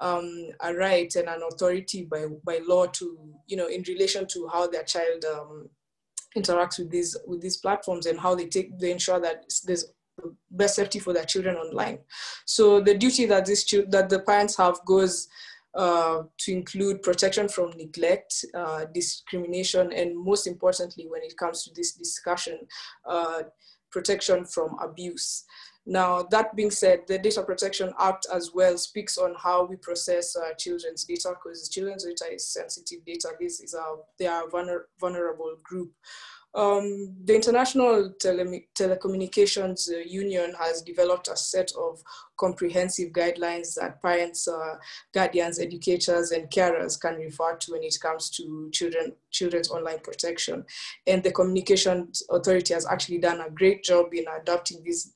a right and an authority by law to, in relation to how their child interacts with these platforms, and how they ensure that there's best safety for their children online. So the duty that the parents have goes to include protection from neglect, discrimination, and most importantly, when it comes to this discussion, protection from abuse. Now, that being said, the Data Protection Act as well speaks on how we process children's data, because children's data is sensitive data. They are a vulnerable group. The International Telecommunications Union has developed a set of comprehensive guidelines that parents, guardians, educators, and carers can refer to when it comes to children's online protection. And the Communications Authority has actually done a great job in adopting these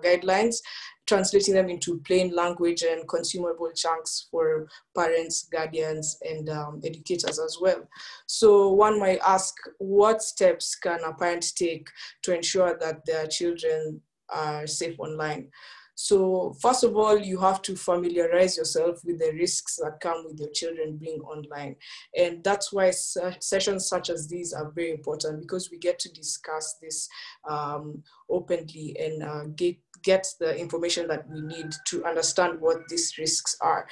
guidelines, translating them into plain language and consumable chunks for parents, guardians, and educators as well. So one might ask, what steps can a parent take to ensure that their children are safe online? So first of all, you have to familiarize yourself with the risks that come with your children being online. And that's why sessions such as these are very important, because we get to discuss this openly and get the information that we need to understand what these risks are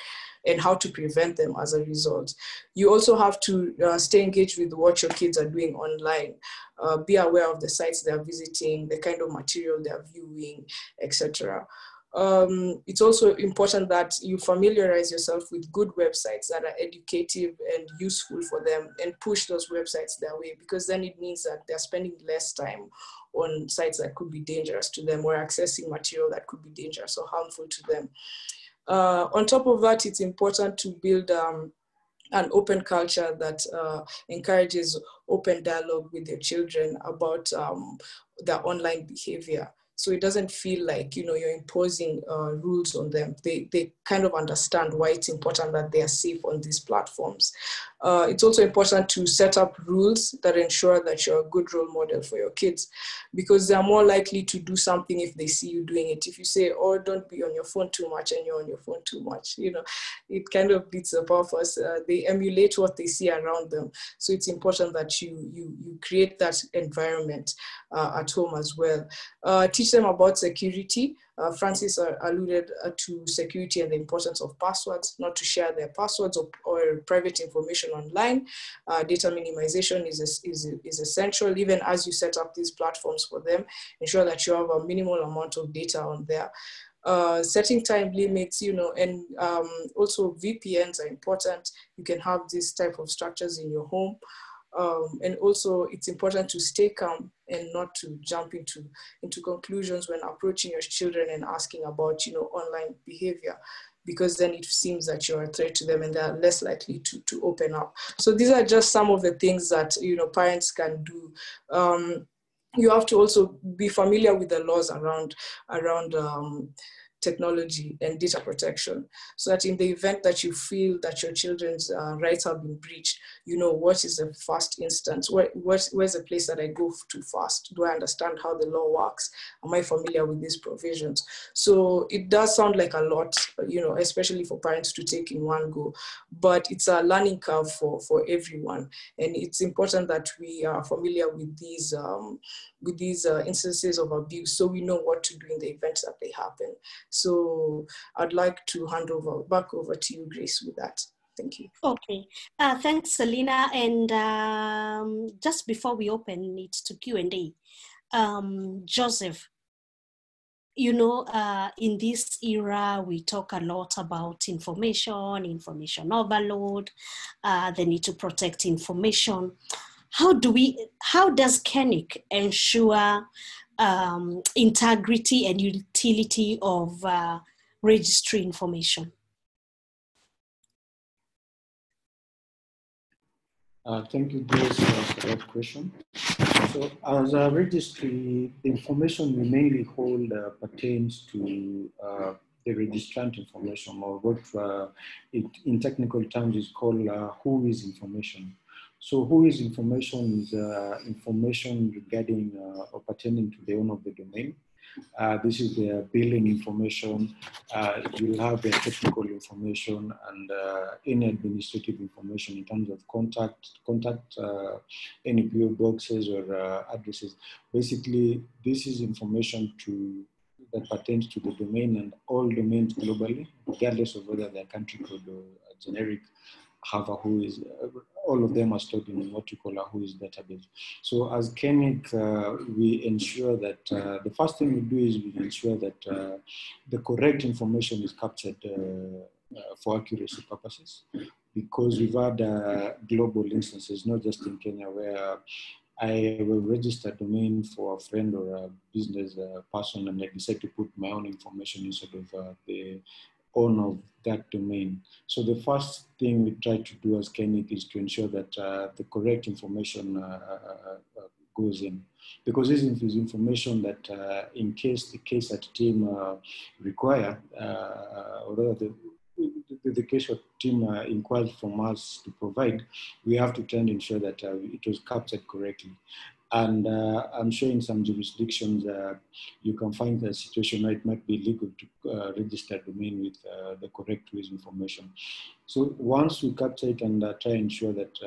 and how to prevent them as a result. You also have to stay engaged with what your kids are doing online. Be aware of the sites they're visiting, the kind of material they're viewing, etc. It's also important that you familiarize yourself with good websites that are educative and useful for them, and push those websites their way, because then it means that they're spending less time on sites that could be dangerous to them, or accessing material that could be dangerous or harmful to them. On top of that, it's important to build an open culture that encourages open dialogue with their children about their online behavior. So it doesn't feel like, you know, you're imposing rules on them. They kind of understand why it's important that they are safe on these platforms. It's also important to set up rules that ensure that you're a good role model for your kids, because they're more likely to do something if they see you doing it. If you say, oh, don't be on your phone too much, and you're on your phone too much, you know, it kind of beats the purpose. They emulate what they see around them. So it's important that you create that environment at home as well. Teach them about security. Francis alluded to security and the importance of passwords, not to share their passwords or private information online. Data minimization is essential. Even as you set up these platforms for them, ensure that you have a minimal amount of data on there. Setting time limits, you know, and also VPNs are important. You can have these type of structures in your home. And also it's important to stay calm and not to jump into conclusions when approaching your children and asking about, you know, online behavior, because then it seems that you're a threat to them and they're less likely to open up. So these are just some of the things that, you know, parents can do. You have to also be familiar with the laws around technology and data protection, so that in the event that you feel that your children's rights have been breached, you know, what is the first instance? Where's the place that I go to first? Do I understand how the law works? Am I familiar with these provisions? So it does sound like a lot, you know, especially for parents to take in one go, but it's a learning curve for everyone. And it's important that we are familiar with these instances of abuse, so we know what to do in the event that they happen. So I'd like to hand back over to you, Grace, with that. Thank you. Okay, thanks, Selina. And just before we open it to Q&A, Joseph, you know, in this era, we talk a lot about information overload, the need to protect information. How does KeNIC ensure integrity and utility of registry information? Thank you, Grace, for that question. So as a registry, the information we mainly hold pertains to the registrant information, or what in technical terms is called who is information. So who is information is information regarding or pertaining to the owner of the domain. This is the billing information. You'll have the technical information and any administrative information in terms of contact any PO boxes or addresses. Basically, this is information that pertains to the domain and all domains globally, regardless of whether they're country code or generic. Have a who is, all of them are stored in what you call a who is database. So as KeNIC, we ensure that the first thing we do is we ensure that the correct information is captured for accuracy purposes, because we've had global instances, not just in Kenya, where I will register a domain for a friend or a business person, and I decide to put my own information instead of the owner of that domain. So the first thing we try to do as KeNIC is to ensure that the correct information goes in, because this is information that in case the case at team require, or rather the case of team inquires from us to provide, we have to try and ensure that it was captured correctly. And I'm sure in some jurisdictions, you can find a situation where it might be legal to register a domain with the correct ways information. So once we capture it and try and ensure that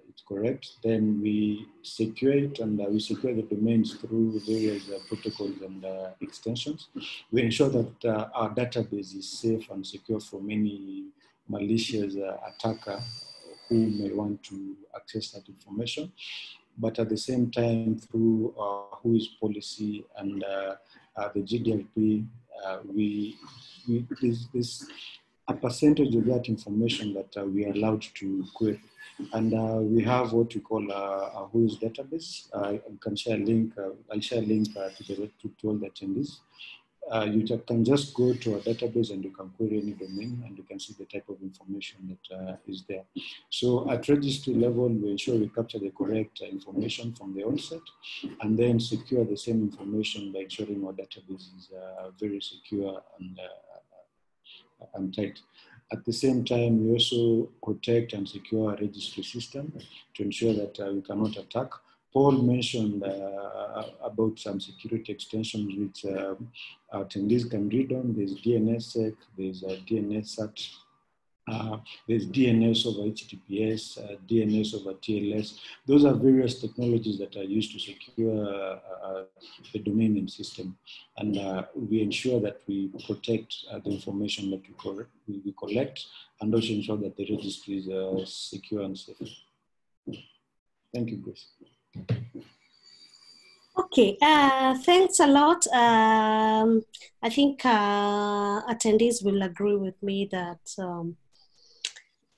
it's correct, then we secure it, and we secure the domains through various protocols and extensions. We ensure that our database is safe and secure from any malicious attacker who may want to access that information. But at the same time, through WHOIS policy and the GDLP, there's a percentage of that information that we are allowed to query. And we have what we call a WHOIS database. I can share a link, I'll share a link to all the attendees. You can just go to a database and you can query any domain and you can see the type of information that is there. So at registry level, we ensure we capture the correct information from the onset and then secure the same information by ensuring our database is very secure and tight. At the same time, we also protect and secure our registry system to ensure that we cannot attack. Paul mentioned about some security extensions which attendees can read on. There's DNSSEC, there's DNSSAT, there's DNS over HTTPS, DNS over TLS. Those are various technologies that are used to secure the domain name system. And we ensure that we protect the information that we collect and also ensure that the registry is secure and safe. Thank you, Grace. Okay, thanks a lot. I think attendees will agree with me that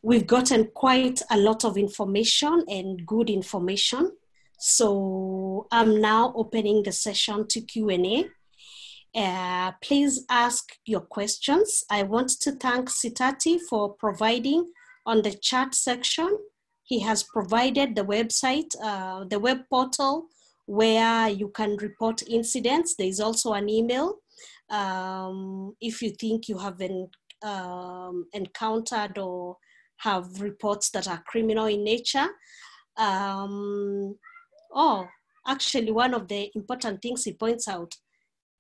we've gotten quite a lot of information and good information. So I'm now opening the session to Q&A. Please ask your questions. I want to thank Sitati for providing on the chat section. He has provided the website, the web portal where you can report incidents. There is also an email if you think you have encountered or have reports that are criminal in nature. Actually, one of the important things he points out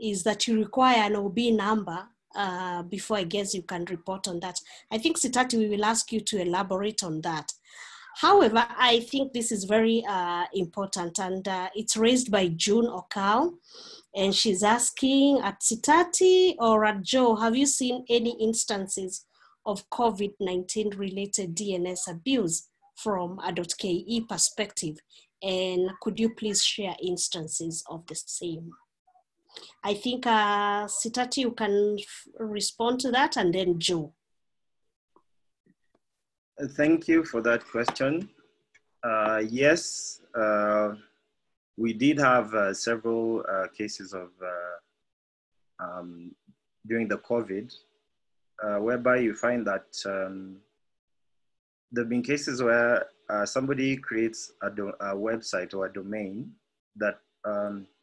is that you require an OB number before I guess you can report on that. I think Sitati, we will ask you to elaborate on that. However, I think this is very important, and it's raised by June Okao, and she's asking at Sitati or at Joe, have you seen any instances of COVID-19 related DNS abuse from a .ke perspective? And could you please share instances of the same? I think Sitati, you can respond to that, and then Joe. Thank you for that question. Yes, we did have several cases of during the COVID, whereby you find that there have been cases where somebody creates a website or a domain that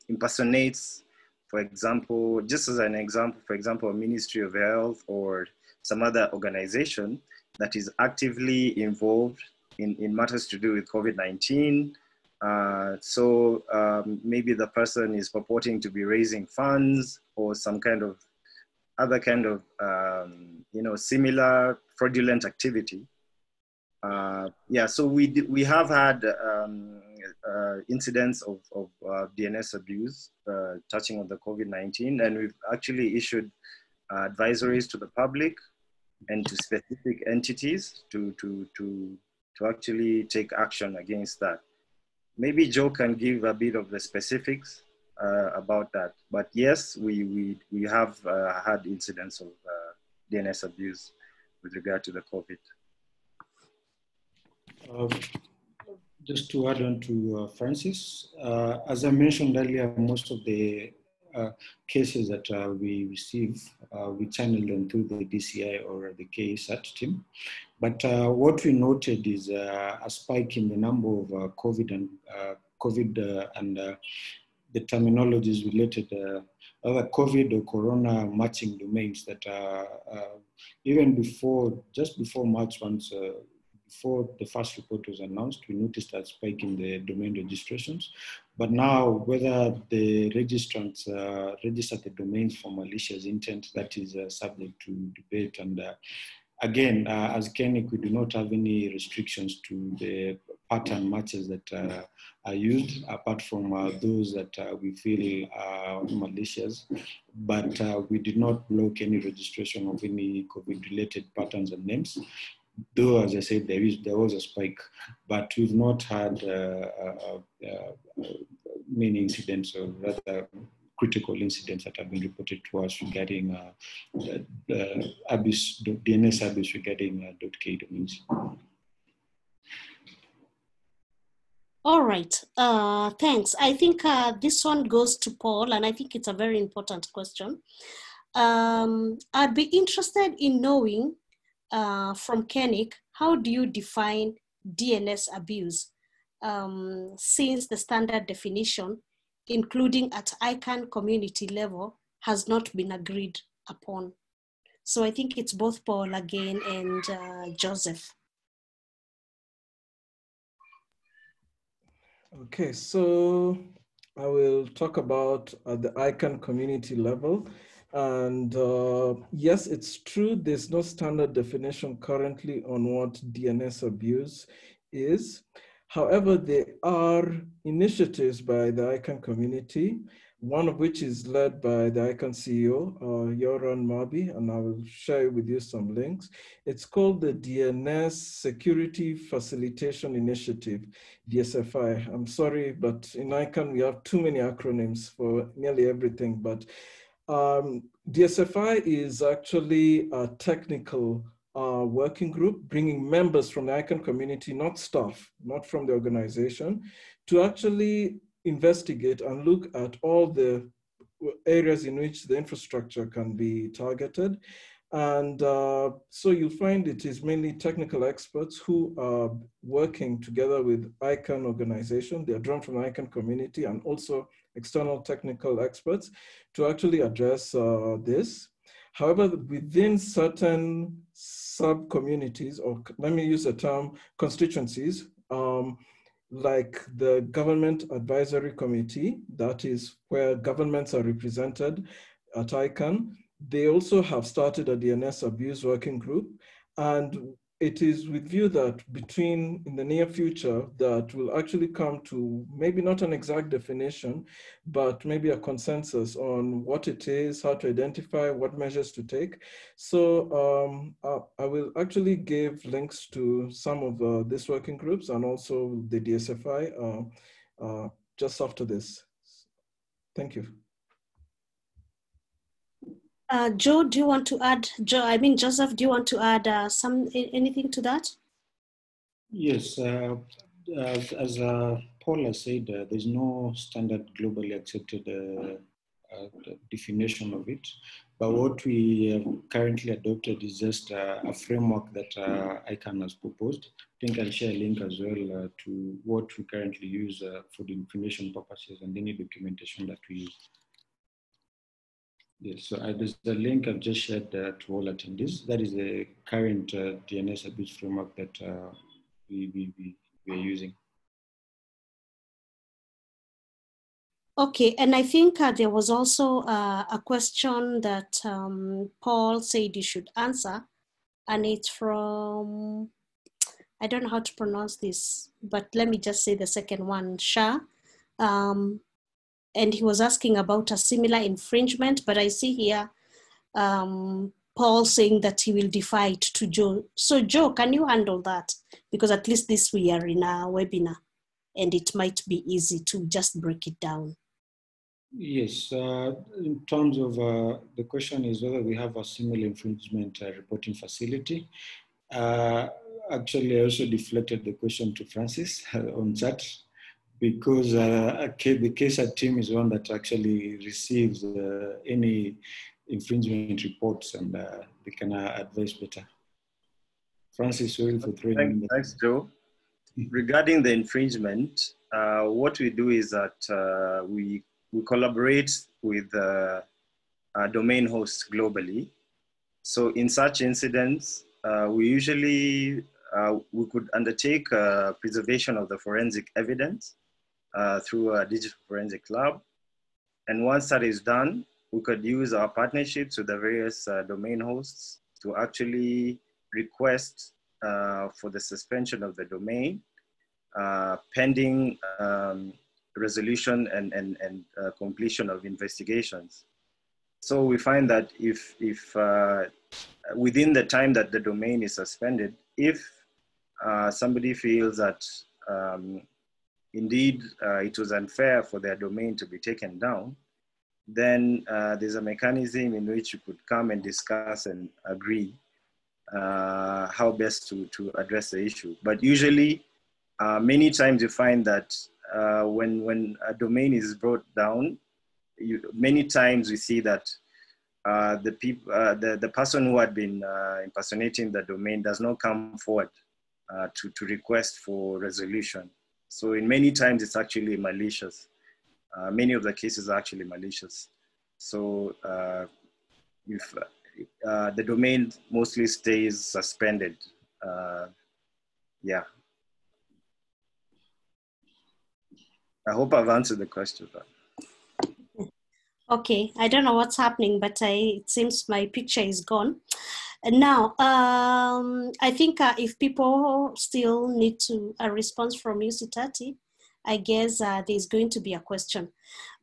impersonates, for example, just as an example, for example, a Ministry of Health or some other organization that is actively involved in matters to do with COVID-19. Maybe the person is purporting to be raising funds or some kind of other kind of, similar fraudulent activity. So we have had incidents of DNS abuse touching on the COVID-19, and we've actually issued advisories to the public and to specific entities to actually take action against that. Maybe Joe can give a bit of the specifics about that. But yes, we have had incidents of DNS abuse with regard to the COVID. Just to add on to Francis, as I mentioned earlier, most of the cases that we receive, we channel them through the DCI or the KSAT team. But what we noted is a spike in the number of COVID and the terminologies related, other COVID or Corona matching domains that even just before March once before the first report was announced, we noticed a spike in the domain registrations. But now, whether the registrants register the domains for malicious intent, that is subject to debate. And again, as KeNIC, we do not have any restrictions to the pattern matches that are used, apart from those that we feel are malicious. But we did not block any registration of any COVID-related patterns and names. Though, as I said, there was a spike, but we've not had many incidents, or rather critical incidents that have been reported to us regarding abuse, DNS abuse regarding .k domains. All right, thanks. I think this one goes to Paul, and I think it's a very important question. I'd be interested in knowing from KeNIC, how do you define DNS abuse? Since the standard definition, including at ICANN community level, has not been agreed upon. So I think it's both Paul again and Joseph. Okay, so I will talk about at the ICANN community level. And yes, it's true, there's no standard definition currently on what DNS abuse is. However, there are initiatives by the ICANN community, one of which is led by the ICANN CEO, Yoran Mabi, and I will share with you some links. It's called the DNS Security Facilitation Initiative, DSFI. I'm sorry, but in ICANN, we have too many acronyms for nearly everything, but DSFI is actually a technical working group bringing members from the ICANN community, not staff, not from the organization, to actually investigate and look at all the areas in which the infrastructure can be targeted. And so you'll find it is mainly technical experts who are working together with ICANN organization. They are drawn from the ICANN community and also external technical experts to actually address this. However, within certain sub-communities, or let me use the term constituencies, like the Government Advisory Committee, that is where governments are represented at ICANN. They also have started a DNS abuse working group, and it is with view that in the near future, that will actually come to maybe not an exact definition, but maybe a consensus on what it is, how to identify, what measures to take. So I will actually give links to some of these working groups and also the DSFI just after this. Thank you. Joe, do you want to add, Joseph, do you want to add anything to that? Yes, as Paul has said, there's no standard globally accepted definition of it. But what we have currently adopted is just a framework that ICANN has proposed. I think I'll share a link as well to what we currently use for the information purposes and any documentation that we use. Yes, so there's the link I've just shared to all attendees. That is the current DNS abuse framework that we are using. Okay, and I think there was also a question that Paul said you should answer, and it's from, I don't know how to pronounce this, but let me just say the second one, Shah. And he was asking about a similar infringement, but I see here Paul saying that he will defer it to Joe. So Joe, can you handle that? Because at least this we are in a webinar and it might be easy to just break it down. Yes, in terms of the question is whether we have a similar infringement reporting facility. Actually, I also deflected the question to Francis on chat, because the KSAT team is one that actually receives any infringement reports, and they can advise better. Francis, sorry for throwing. Thanks, Joe. Regarding the infringement, what we do is that we collaborate with domain hosts globally. So in such incidents, we usually we could undertake preservation of the forensic evidence through a digital forensic lab. And once that is done, we could use our partnerships with the various domain hosts to actually request for the suspension of the domain pending resolution and completion of investigations. So we find that if within the time that the domain is suspended, if somebody feels that indeed it was unfair for their domain to be taken down, then there's a mechanism in which you could come and discuss and agree how best to address the issue. But usually, many times you find that when a domain is brought down, many times we see that the person who had been impersonating the domain does not come forward to request for resolution. So in many times it's actually malicious. Many of the cases are actually malicious. So if the domain mostly stays suspended, yeah. I hope I've answered the question. Okay, I don't know what's happening, but it seems my picture is gone. And now, I think if people still need a response from you, Cctlds, I guess there's going to be a question.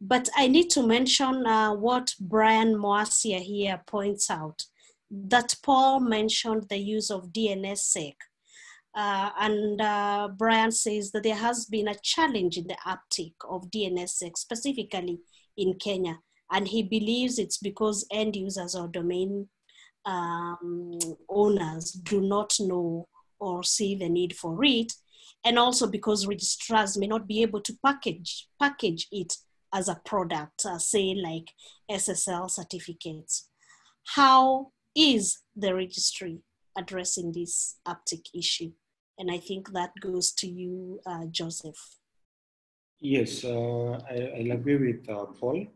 But I need to mention what Brian Moasia here points out, that Paul mentioned the use of DNS-sec. And Brian says that there has been a challenge in the uptake of DNS-sec, specifically in Kenya. And he believes it's because end users or domain owners do not know or see the need for it. And also because registrars may not be able to package it as a product, say like SSL certificates. How is the registry addressing this uptake issue? And I think that goes to you, Joseph. Yes, I'll agree with Paul.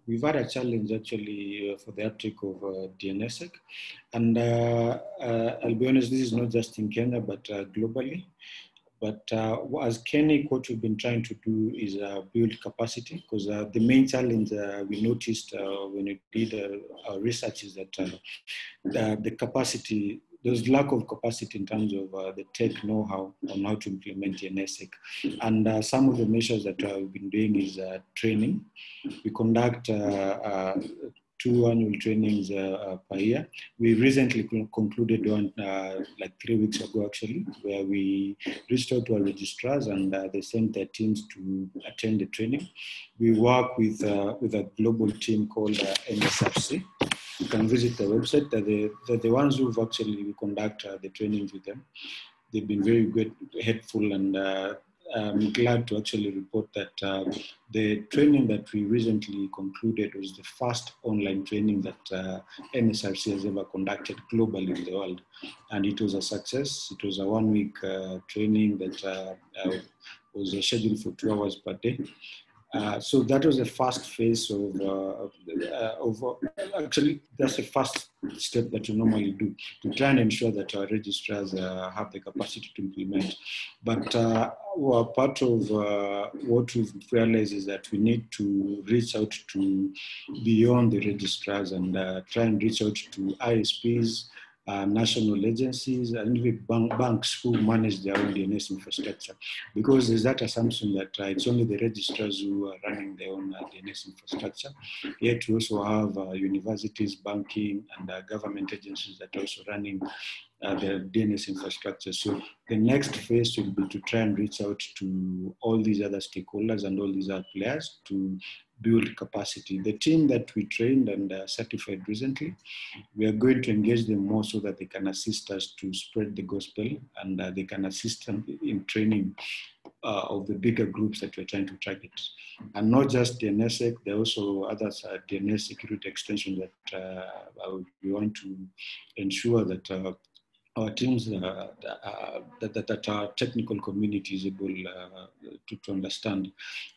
We've had a challenge actually for the uptake of DNS-sec. And I'll be honest, this is not just in Kenya, but globally. But as KeNIC, what we've been trying to do is build capacity, because the main challenge we noticed when we did our research is that the capacity, there's lack of capacity in terms of the tech know-how on how to implement DNS-sec. And some of the measures that we've been doing is training. We conduct 2 annual trainings per year. We recently concluded one like 3 weeks ago actually, where we reached out to our registrars and they sent their teams to attend the training. We work with a global team called NSRC. You can visit the website. They're the ones who've actually conduct the trainings with them. They've been very good, helpful, and I'm glad to actually report that the training that we recently concluded was the first online training that NSRC has ever conducted globally in the world. And it was a success. It was a 1-week training that was scheduled for 2 hours per day. So that was the first phase of actually, that's the first step that you normally do to try and ensure that our registrars have the capacity to implement. But part of what we've realized is that we need to reach out to beyond the registrars and try and reach out to ISPs, national agencies, and even banks who manage their own DNS infrastructure. Because there's that assumption that it's only the registrars who are running their own DNS infrastructure. Yet we also have universities, banking, and government agencies that are also running their DNS infrastructure. So the next phase will be to try and reach out to all these other stakeholders and all these other players to build capacity. The team that we trained and certified recently, we are going to engage them more so that they can assist us to spread the gospel and they can assist them in training of the bigger groups that we're trying to target. And not just DNS-sec, there are also other DNS security extensions that we want to ensure that our teams, that our technical community is able to understand,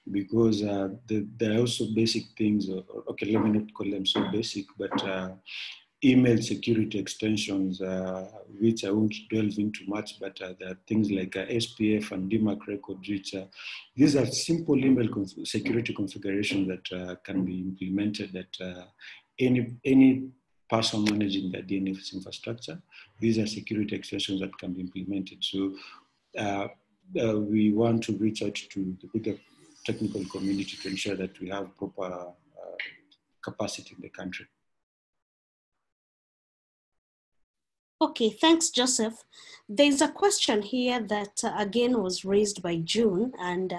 because there are also basic things, okay, let me not call them so basic, but email security extensions, which I won't delve into much, but there are things like SPF and DMARC records, which these are simple email security configurations that can be implemented at any person managing the DNS infrastructure. These are security extensions that can be implemented. So we want to reach out to the bigger technical community to ensure that we have proper capacity in the country. Okay, thanks, Joseph. There's a question here that again was raised by June and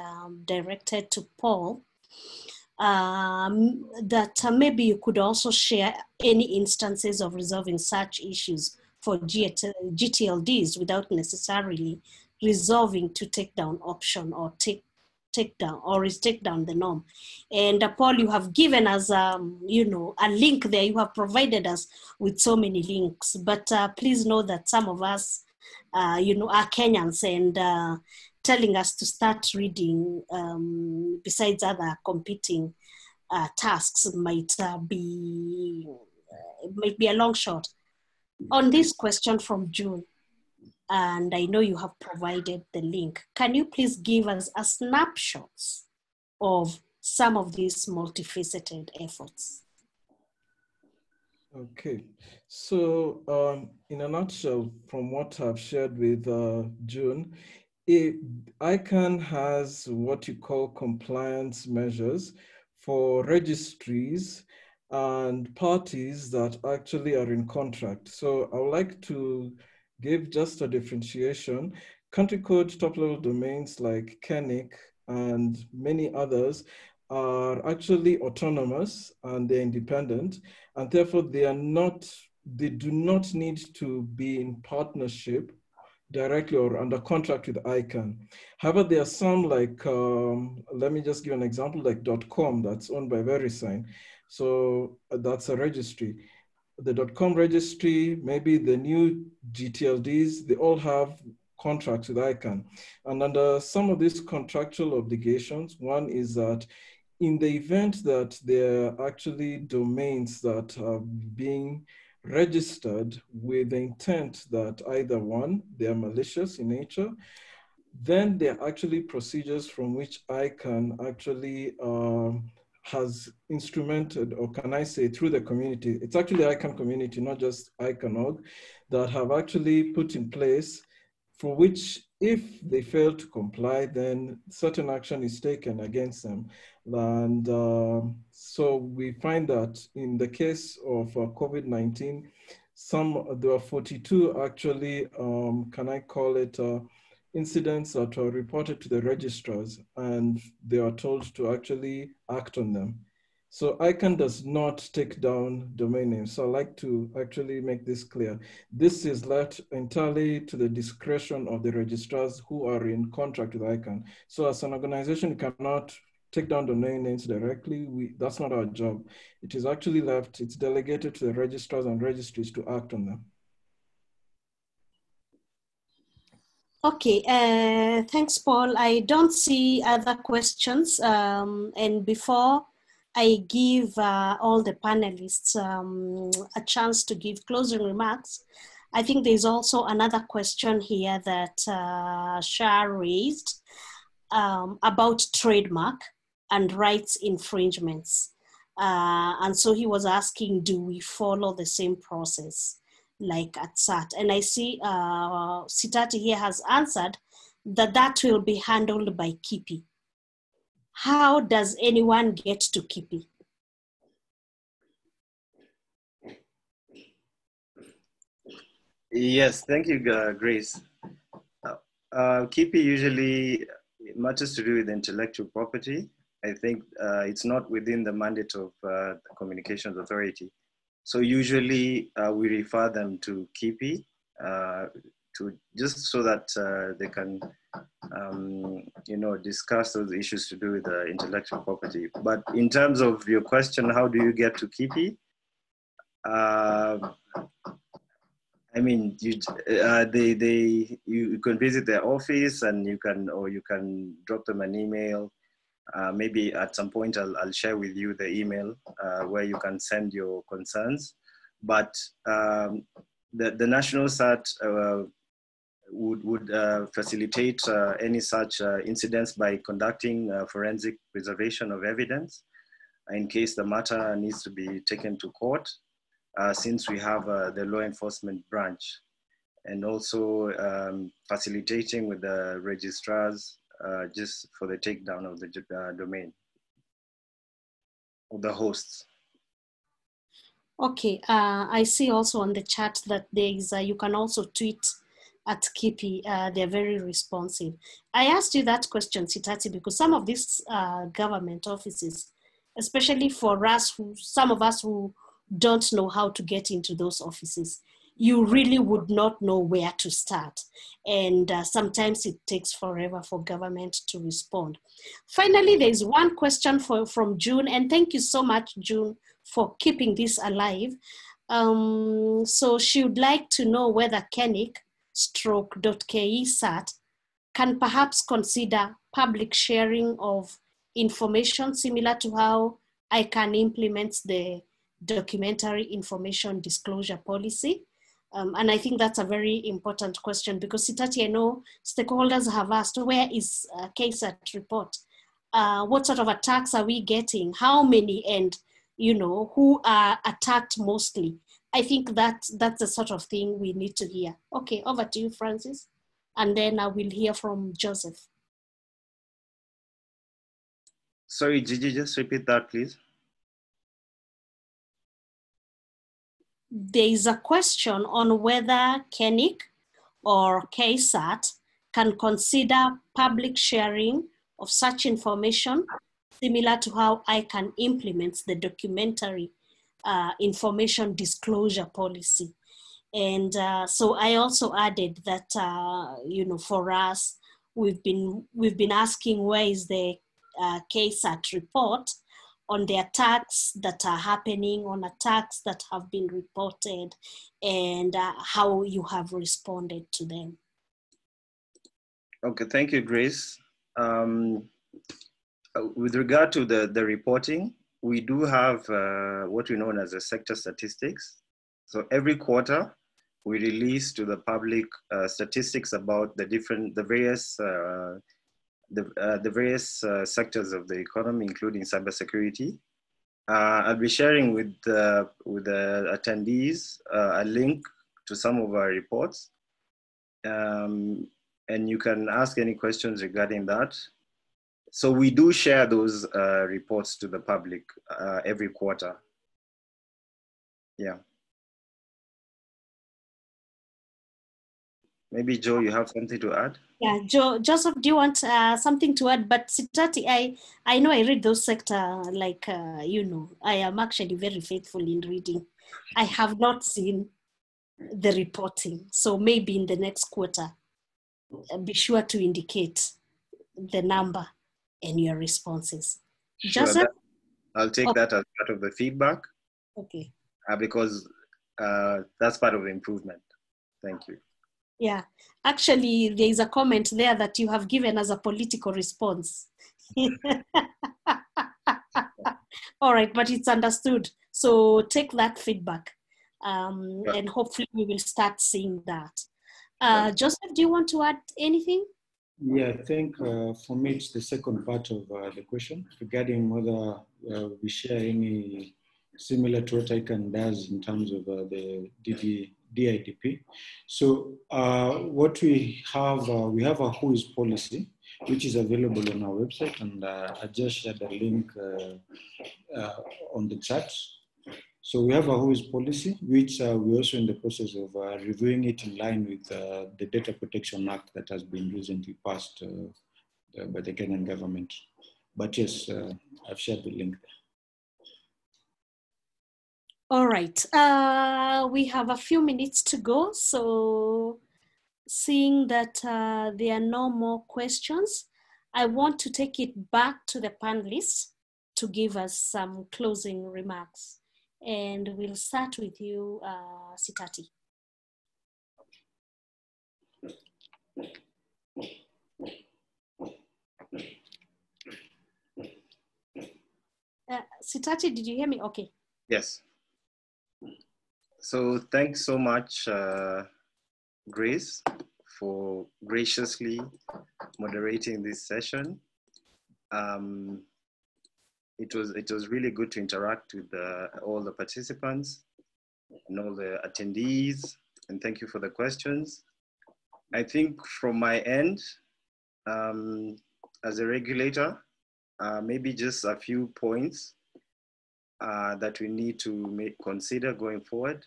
directed to Paul, that maybe you could also share any instances of resolving such issues for GTLDs without necessarily resolving to take down option or take down the norm. And Paul, you have given us, you know, a link there. You have provided us with so many links, but please know that some of us, you know, are Kenyans and telling us to start reading besides other competing tasks might be a long shot. On this question from June, and I know you have provided the link, can you please give us a snapshot of some of these multifaceted efforts? Okay, so in a nutshell, from what I've shared with June, ICANN has what you call compliance measures for registries and parties that actually are in contract. So I would like to give just a differentiation. Country code top-level domains like KeNIC and many others are actually autonomous and they're independent, and therefore they do not need to be in partnership directly or under contract with ICANN. However, there are some like, let me just give an example, like .com that's owned by VeriSign. So that's a registry. The .com registry, maybe the new GTLDs, they all have contracts with ICANN. And under some of these contractual obligations, one is that in the event that there are actually domains that are being registered with the intent that either one, they are malicious in nature, then there are actually procedures from which ICANN actually has instrumented, or can I say through the community, it's actually the ICANN community, not just ICANN.org, that have actually put in place for which if they fail to comply, then certain action is taken against them. And so we find that in the case of COVID-19, there are 42 actually, can I call it, incidents that are reported to the registrars, and they are told to actually act on them. So ICANN does not take down domain names. So I like to actually make this clear. This is left entirely to the discretion of the registrars who are in contract with ICANN. So as an organization, you cannot take down domain names directly. That's not our job. It is actually left, it's delegated to the registrars and registries to act on them. Okay, thanks, Paul. I don't see other questions. And before I give all the panelists a chance to give closing remarks, I think there's also another question here that Shah raised about trademark and rights infringements. And so he was asking, do we follow the same process like at SAT? And I see Sitati here has answered that will be handled by KIPI. How does anyone get to KIPI? Yes, thank you, Grace. KIPI usually matters to do with intellectual property. I think it's not within the mandate of the Communications Authority. So usually we refer them to KIPI just so that they can, discuss those issues to do with intellectual property. But in terms of your question, how do you get to KIPI? I mean, you can visit their office, and you can drop them an email. Maybe at some point I'll share with you the email where you can send your concerns. but the national SAT would facilitate any such incidents by conducting forensic preservation of evidence in case the matter needs to be taken to court, since we have the law enforcement branch, and also facilitating with the registrars just for the takedown of the domain, of the hosts. Okay, I see also on the chat that there is, you can also tweet at KIPI, they're very responsive. I asked you that question, Sitati, because some of these government offices, especially for us, some of us who don't know how to get into those offices, you really would not know where to start. And sometimes it takes forever for government to respond. Finally, there's one question from June, and thank you so much, June, for keeping this alive. So she would like to know whether KeNIC/.KESAT can perhaps consider public sharing of information similar to how ICANN implements the documentary information disclosure policy. And I think that's a very important question because Sitati, I know stakeholders have asked, where is KESAT report? What sort of attacks are we getting? How many, and who are attacked mostly? I think that's the sort of thing we need to hear. Okay, over to you, Francis. And then I will hear from Joseph. Sorry, Gigi, just repeat that, please. There is a question on whether KeNIC or KESAT can consider public sharing of such information similar to how ICANN implements the documentary information disclosure policy. And so I also added that, for us, we've been asking where is the KESAT report on the attacks that are happening, on attacks that have been reported, and how you have responded to them. Okay, thank you, Grace. With regard to the reporting, we do have what we know as the sector statistics. So every quarter, we release to the public statistics about the various sectors of the economy, including cybersecurity. I'll be sharing with the attendees a link to some of our reports, and you can ask any questions regarding that. So we do share those reports to the public every quarter. Yeah. Maybe Joe, you have something to add? Yeah, Joseph, do you want something to add? But Sitati, I know I read those sector, I am actually very faithful in reading. I have not seen the reporting. So maybe in the next quarter, be sure to indicate the number and your responses. Sure, Joseph? I'll take that as part of the feedback. Okay. Because that's part of the improvement. Thank you. Yeah, actually, there is a comment there that you have given as a political response. All right, but it's understood. So take that feedback, and hopefully we will start seeing that. Joseph, do you want to add anything? Yeah, I think for me, it's the second part of the question regarding whether we share any similar to what ICANN does in terms of the DIDP. So what we have a who is policy, which is available on our website, and I just shared a link on the chat. So we have a who is policy, which we're also in the process of reviewing it in line with the Data Protection Act that has been recently passed by the Kenyan government. But yes, I've shared the link there. All right, we have a few minutes to go. So seeing that there are no more questions, I want to take it back to the panelists to give us some closing remarks. And we'll start with you, Sitati. Sitati, did you hear me? Okay. Yes. So thanks so much, Grace, for graciously moderating this session. It was really good to interact with all the participants and all the attendees, and thank you for the questions. I think from my end, as a regulator, maybe just a few points that we need to consider going forward.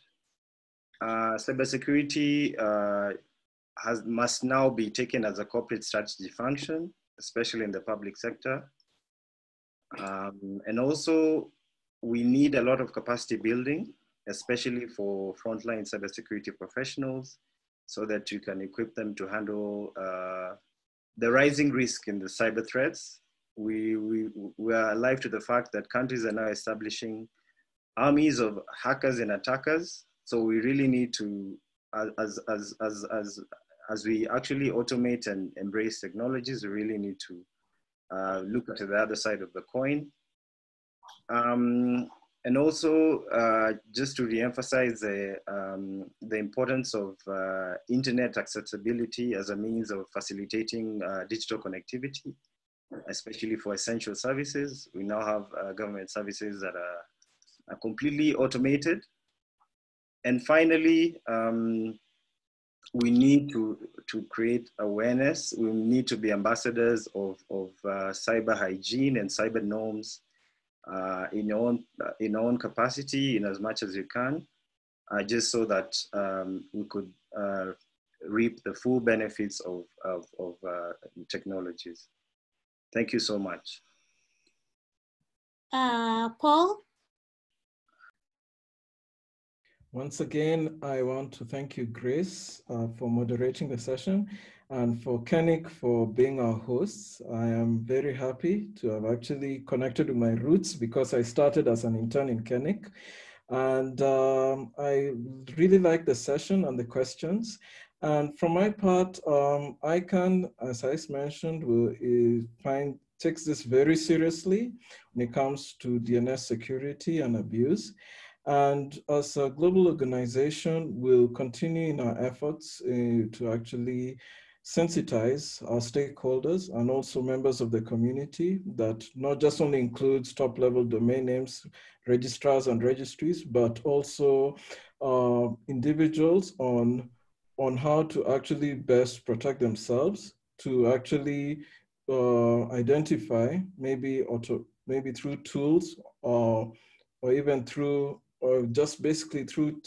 Cybersecurity must now be taken as a corporate strategy function, especially in the public sector. And also, we need a lot of capacity building, especially for frontline cybersecurity professionals, so that you can equip them to handle the rising risk in the cyber threats. We are alive to the fact that countries are now establishing armies of hackers and attackers. So we really need to, as we actually automate and embrace technologies, we really need to look at the other side of the coin. And also, just to reemphasize the importance of internet accessibility as a means of facilitating digital connectivity, especially for essential services. We now have government services that are completely automated. And finally, we need to create awareness. We need to be ambassadors of cyber hygiene and cyber norms in your own capacity, in as much as you can, just so that we could reap the full benefits of technologies. Thank you so much. Paul? Once again, I want to thank you, Grace, for moderating the session, and for KeNIC for being our hosts. I am very happy to have actually connected with my roots, because I started as an intern in KeNIC. And I really like the session and the questions. And from my part, ICANN, as I mentioned, takes this very seriously when it comes to DNS security and abuse. And as a global organization, we'll continue in our efforts to actually sensitize our stakeholders and also members of the community, that not just only includes top-level domain names, registrars and registries, but also individuals on how to actually best protect themselves, to actually identify, maybe through tools or even through, or just basically through,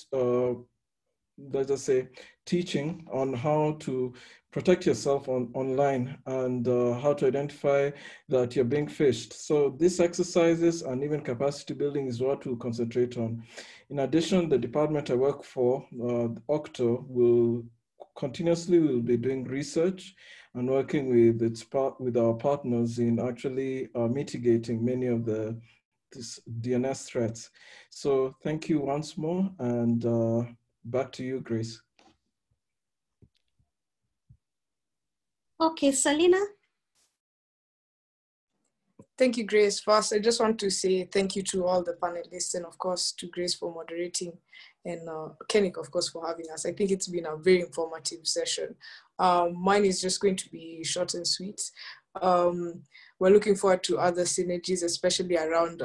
let's just say, teaching on how to protect yourself online, and how to identify that you're being phished. So these exercises and even capacity building is what we'll concentrate on. In addition, the department I work for, OCTO, will be doing research and working with our partners in actually mitigating many of these DNS threats. So thank you once more, and back to you, Grace. Okay, Selina. Thank you, Grace. First, I just want to say thank you to all the panelists, and of course to Grace for moderating, and KeNIC, of course, for having us. I think it's been a very informative session. Mine is just going to be short and sweet. We're looking forward to other synergies, especially around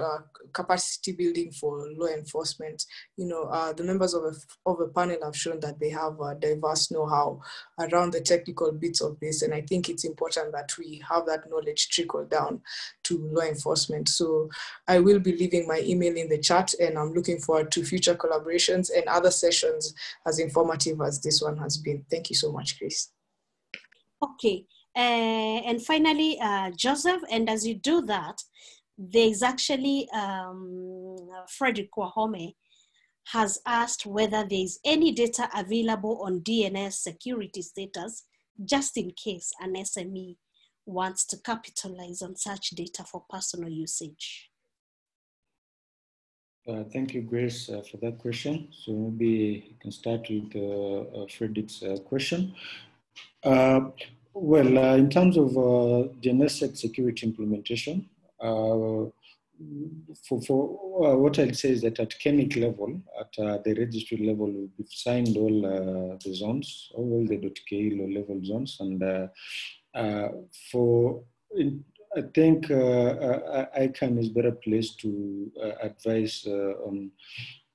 capacity building for law enforcement. You know, the members of a panel have shown that they have diverse know-how around the technical bits of this, and I think it's important that we have that knowledge trickle down to law enforcement. So I will be leaving my email in the chat, and I'm looking forward to future collaborations and other sessions as informative as this one has been. Thank you so much, Grace. Okay. And finally, Joseph, and as you do that, there's actually Frederick Wahome has asked whether there's any data available on DNS security status, just in case an SME wants to capitalize on such data for personal usage. Thank you, Grace, for that question. So maybe you can start with Frederick's question. Well, in terms of DNS security implementation, what I'll say is that at KeNIC level, at the registry level, we've signed all the zones, all the .ke low-level zones, and I think ICANN is better placed to advise on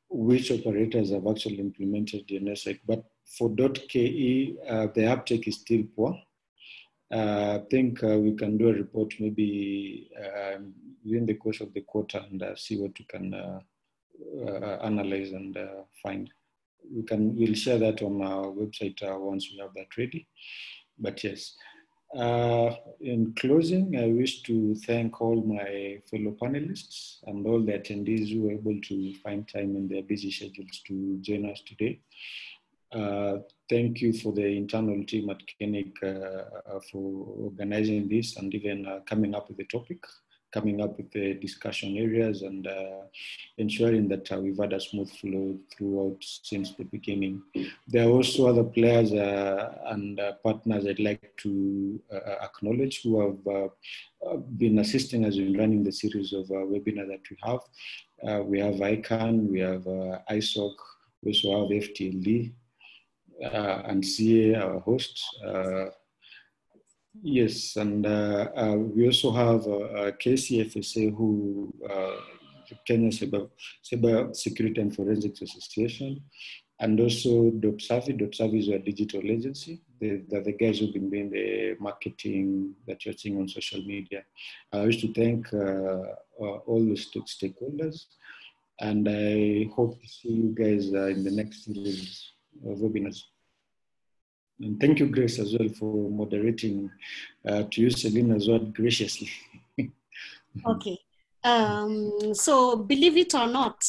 which operators have actually implemented DNSSEC. But for .ke, the uptake is still poor. I think we can do a report maybe during the course of the quarter and see what we can analyze and find. We'll share that on our website once we have that ready. But yes, in closing, I wish to thank all my fellow panelists and all the attendees who were able to find time in their busy schedules to join us today. Thank you for the internal team at KeNIC for organizing this and even coming up with the topic, coming up with the discussion areas, and ensuring that we've had a smooth flow throughout since the beginning. There are also other players and partners I'd like to acknowledge who have been assisting us in running the series of webinars that we have. We have ICANN, we have ISOC, we also have FTLD, and CA, our hosts. Yes, and we also have KCFSA, who Kenya Cyber Security and Forensics Association, and also .Savvy. .Savvy is a digital agency. They're the guys who've been doing the marketing that you're seeing on social media. I wish to thank all the stakeholders, and I hope to see you guys in the next series of webinars. And thank you, Grace, as well, for moderating, to use Selena's word graciously. Okay. So believe it or not,